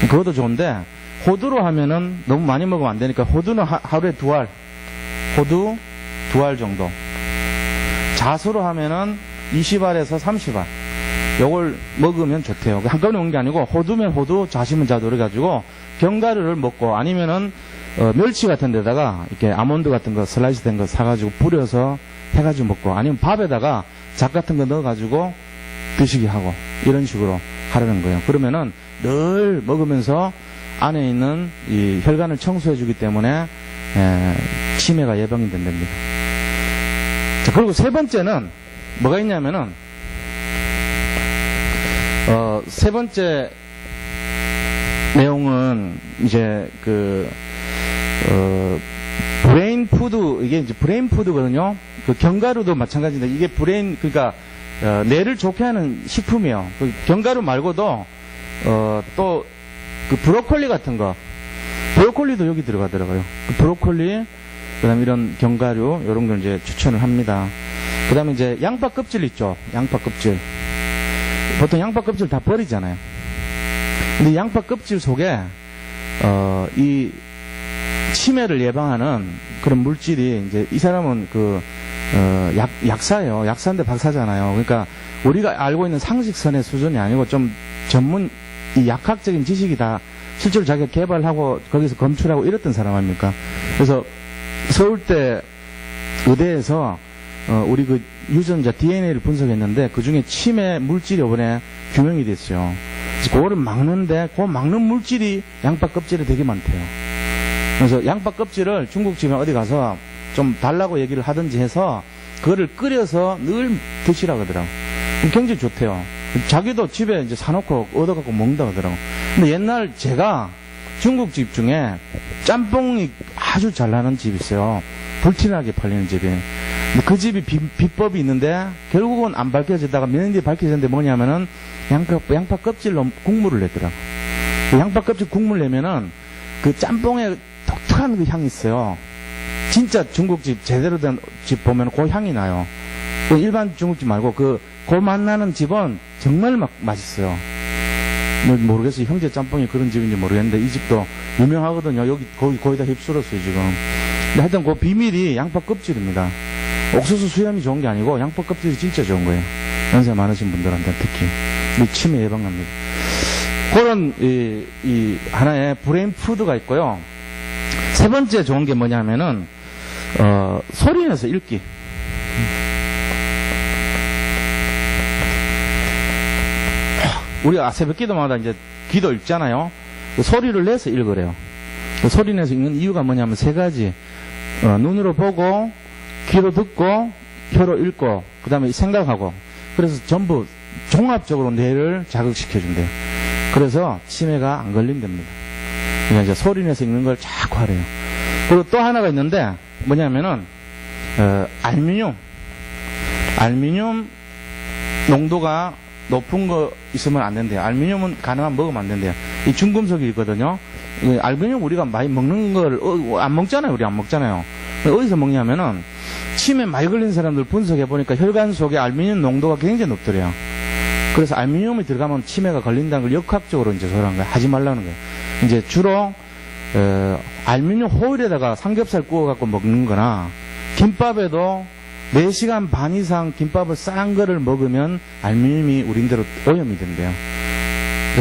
그것도 좋은데 호두로 하면은 너무 많이 먹으면 안 되니까 호두는 하루에 호두 2알 정도. 잣으로 하면은 20알에서 30알. 요걸 먹으면 좋대요. 한꺼번에 먹는 게 아니고 호두면 호두, 잣이면 잣 그래가지고 견과류를 먹고 아니면은 멸치 같은 데다가 이렇게 아몬드 같은 거 슬라이스 된 거 사가지고 뿌려서 해가지고 먹고 아니면 밥에다가 잣 같은 거 넣어가지고 드시게 하고 이런 식으로 하라는 거예요. 그러면은 늘 먹으면서 안에 있는 이 혈관을 청소해주기 때문에 치매가 예방이 된답니다. 자, 그리고 세 번째는 뭐가 있냐면은 세 번째 내용은 이제 브레인 푸드, 이게 이제 브레인 푸드거든요. 그 견과류도 마찬가지인데 이게 그러니까 뇌를 좋게 하는 식품이에요. 그 견과류 말고도 또 그 브로콜리 같은 거, 브로콜리도 여기 들어가더라고요. 그 브로콜리, 그다음 이런 견과류 이런 걸 이제 추천을 합니다. 그다음에 이제 양파 껍질 있죠. 양파 껍질. 보통 양파 껍질 다 버리잖아요. 근데 양파 껍질 속에 이 치매를 예방하는 그런 물질이 이제 이 사람은 약사예요. 약사인데 박사잖아요. 그러니까 우리가 알고 있는 상식선의 수준이 아니고 좀 전문 이 약학적인 지식이 다 실제로 자기가 개발하고 거기서 검출하고 이랬던 사람 아닙니까? 그래서 서울대 의대에서 우리 그 유전자 DNA를 분석했는데 그 중에 치매 물질이 이번에 규명이 됐어요. 그래서 그거를 막는데 그 막는 물질이 양파 껍질에 되게 많대요. 그래서 양파 껍질을 중국집에 어디 가서 좀 달라고 얘기를 하든지 해서 그거를 끓여서 늘 드시라고 하더라고. 굉장히 좋대요. 자기도 집에 이제 사놓고 얻어갖고 먹는다고 하더라고. 근데 옛날 제가 중국집 중에 짬뽕이 아주 잘 나는 집이 있어요. 불티나게 팔리는 집이. 근데 그 집이 비법이 있는데 결국은 안 밝혀지다가 몇 년 뒤에 밝혀졌는데 뭐냐면은 양파 껍질로 국물을 냈더라고. 그 양파 껍질 국물 내면은 그 짬뽕에 독특한 그 향이 있어요. 진짜 중국집 제대로 된 집 보면 그 향이 나요. 그 일반 중국집 말고 그 맛나는 집은 정말 맛있어요. 모르겠어요. 형제 짬뽕이 그런 집인지 모르겠는데 이 집도 유명하거든요. 여기 거의 다 휩쓸었어요 지금. 근데 하여튼 그 비밀이 양파 껍질입니다. 옥수수 수염이 좋은 게 아니고 양파 껍질이 진짜 좋은 거예요. 연세 많으신 분들한테 특히 이 치매 예방합니다. 그런 이 하나의 브레인 푸드가 있고요. 세 번째 좋은 게 뭐냐면은 소리 내서 읽기. 우리가 새벽 기도마다 이제 기도 읽잖아요. 그 소리를 내서 읽으래요. 그 소리 내서 읽는 이유가 뭐냐면 세 가지. 눈으로 보고, 귀로 듣고, 혀로 읽고, 그 다음에 생각하고. 그래서 전부 종합적으로 뇌를 자극시켜준대요. 그래서 치매가 안 걸린답니다. 그러니까 이제 소리 내서 읽는 걸 자꾸 하래요. 그리고 또 하나가 있는데 뭐냐면은 알미늄 농도가 높은 거 있으면 안 된대요. 알미늄은 가능하면 먹으면 안 된대요. 이 중금속이 있거든요. 알미늄 우리가 많이 먹는 걸 안 먹잖아요. 우리 안 먹잖아요. 어디서 먹냐면은 치매 많이 걸린 사람들 분석해 보니까 혈관 속에 알미늄 농도가 굉장히 높더래요. 그래서 알미늄이 들어가면 치매가 걸린다는 걸 역학적으로 이제 소리한 거예요. 하지 말라는 거예요. 이제 주로 알미늄 호일에다가 삼겹살 구워갖고 먹는 거나 김밥에도 4시간 반 이상 김밥을 싼 거를 먹으면 알미늄이 우린대로 오염이 된대요.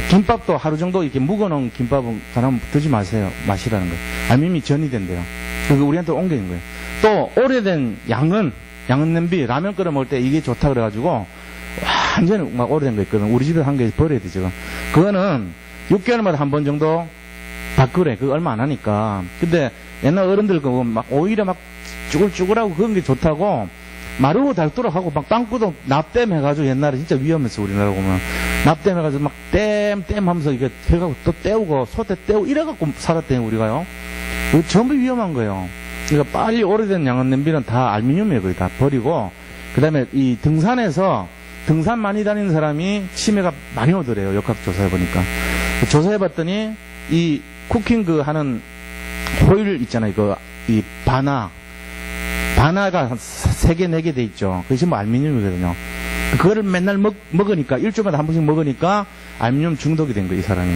김밥도 하루 정도 이렇게 묵어놓은 김밥은 가능하면 드지 마시라는 거예요. 알미늄이 전이 된대요. 그거 우리한테 옮기는 거예요. 또 오래된 양은 냄비 라면 끓여 먹을 때 이게 좋다 그래가지고 완전히 막 오래된 거 있거든. 우리 집에 한 개 버려야 돼 지금. 그거는 6개월마다 한 번 정도 바꾸래. 그거 얼마 안 하니까. 근데 옛날 어른들 그거 막 오히려 막 쭈글쭈글하고 그런 게 좋다고 마르고 닳도록 하고 막 빵꾸도 납땜 해가지고 옛날에 진짜 위험했어. 우리나라 보면 납땜 해가지고 막 땜 하면서 이게 해가지고 또 떼우고 소떼 떼우고 이래갖고 살았대요 우리가요. 그거 전부 위험한 거예요. 그러니까 빨리 오래된 양은 냄비는 다 알미늄이에요. 거의 다 버리고 그 다음에 이 등산에서 등산 많이 다니는 사람이 치매가 많이 오더래요. 역학조사해보니까. 조사해봤더니 이 쿠킹 그 하는 호일 있잖아요. 이 바나가 3개, 4개 돼 있죠. 그게 전부 알미늄이거든요. 그거를 맨날 먹으니까, 일주일마다 한 번씩 먹으니까 알미늄 중독이 된 거예요, 이 사람이.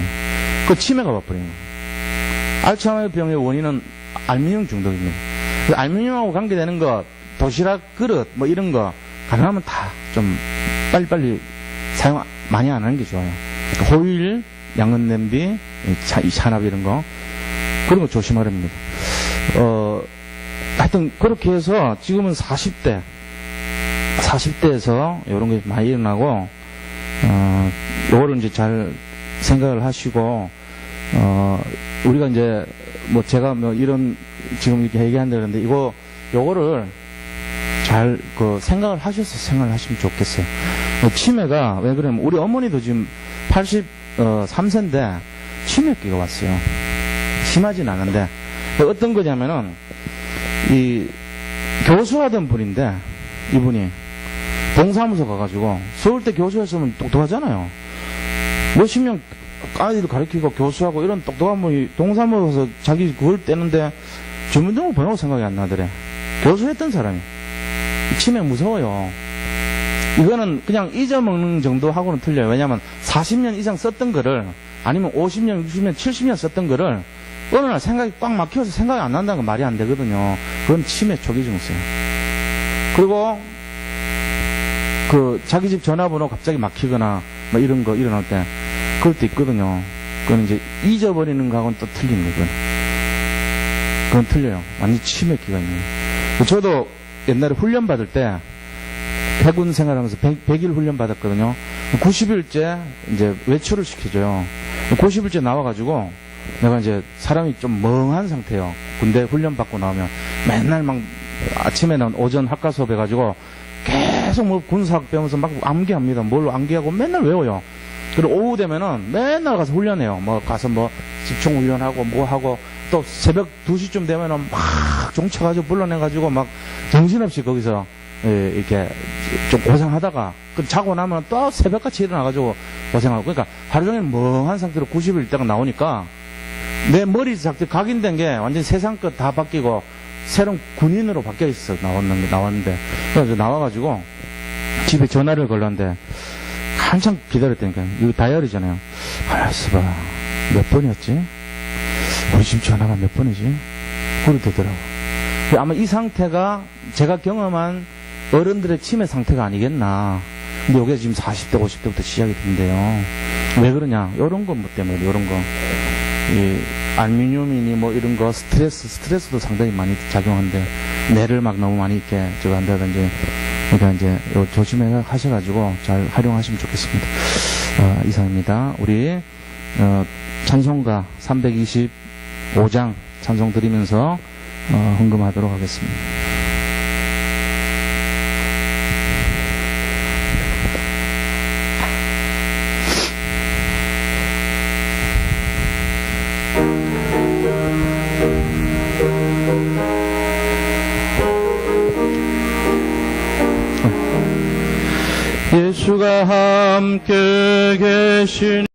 그 치매가 와버린 거예요. 알츠하이머 병의 원인은 알미늄 중독입니다. 알미늄하고 관계되는 거, 도시락 그릇, 뭐 이런 거, 가능하면 다 좀 빨리빨리 사용 많이 안 하는 게 좋아요. 호일, 양은 냄비, 찬압 이런 거, 그런 거 조심하랍니다. 하여튼, 그렇게 해서 지금은 40대에서 이런 게 많이 일어나고, 요거를 이제 잘 생각을 하시고, 우리가 이제, 뭐 제가 뭐 이런, 지금 이렇게 얘기한다는데, 요거를 잘, 생각을 하시면 좋겠어요. 치매가, 왜 그러냐면, 우리 어머니도 지금 83세인데, 치매기가 왔어요. 심하진 않은데, 어떤 거냐면은, 교수하던 분인데, 이분이, 동사무소 가가지고, 서울대 교수였으면 똑똑하잖아요. 몇십 명 아이들 가르치고 교수하고 이런 똑똑한 분이 동사무소에서 자기 그걸 떼는데, 주민등록 번호가 생각이 안 나더래. 교수했던 사람이. 치매 무서워요. 이거는 그냥 잊어먹는 정도하고는 틀려요. 왜냐면 40년 이상 썼던 거를, 아니면 50년, 60년, 70년 썼던 거를, 어느 날 생각이 꽉 막혀서 생각이 안 난다는 건 말이 안 되거든요. 그건 치매 초기 증세. 그리고, 자기 집 전화번호 갑자기 막히거나, 뭐 이런 거 일어날 때, 그럴 때 있거든요. 그건 이제 잊어버리는 거하고는 또 틀린 거거든. 그건 틀려요. 완전 치매 기간이에요. 저도 옛날에 훈련 받을 때, 해군 생활하면서 100일 훈련 받았거든요. 90일째 이제 외출을 시켜줘요. 90일째 나와가지고 내가 이제 사람이 좀 멍한 상태예요. 군대 훈련 받고 나오면 맨날 막 아침에는 오전 학과 수업 해가지고 계속 뭐 군사학 배우면서 막 암기합니다. 뭘로 암기하고 맨날 외워요. 그리고 오후 되면은 맨날 가서 훈련해요. 뭐 가서 뭐 집총 훈련하고 뭐 하고 또 새벽 2시쯤 되면은 막 종쳐가지고 불러내가지고 막 정신없이 거기서 이렇게 좀 고생하다가 자고 나면 또 새벽같이 일어나가지고 고생하고, 그러니까 하루 종일 멍한 상태로 90일 있다가 나오니까 내 머리 상태 각인된 게 완전 세상 것 다 바뀌고 새로운 군인으로 바뀌어 있어 나왔는데 그래서 나와가지고 집에 전화를 걸렀는데 한참 기다렸다니까. 이거 다이어리잖아요. 알았어 봐. 몇 번이었지? 우리 집 전화가 몇 번이지? 그러더라고. 아마 이 상태가 제가 경험한 어른들의 치매 상태가 아니겠나. 근데 이게 지금 40대, 50대부터 시작이 된대요. 왜 그러냐? 요런 거 뭐 때문에, 요런 거. 알미늄이니 뭐 이런 거, 스트레스도 상당히 많이 작용한데, 뇌를 막 너무 많이 이렇게 저거 한다든지. 그러니까 이제 요 조심해 하셔가지고 잘 활용하시면 좋겠습니다. 이상입니다. 우리, 찬송가 325장 찬송 드리면서, 헌금하도록 하겠습니다. 주가 함께 계시니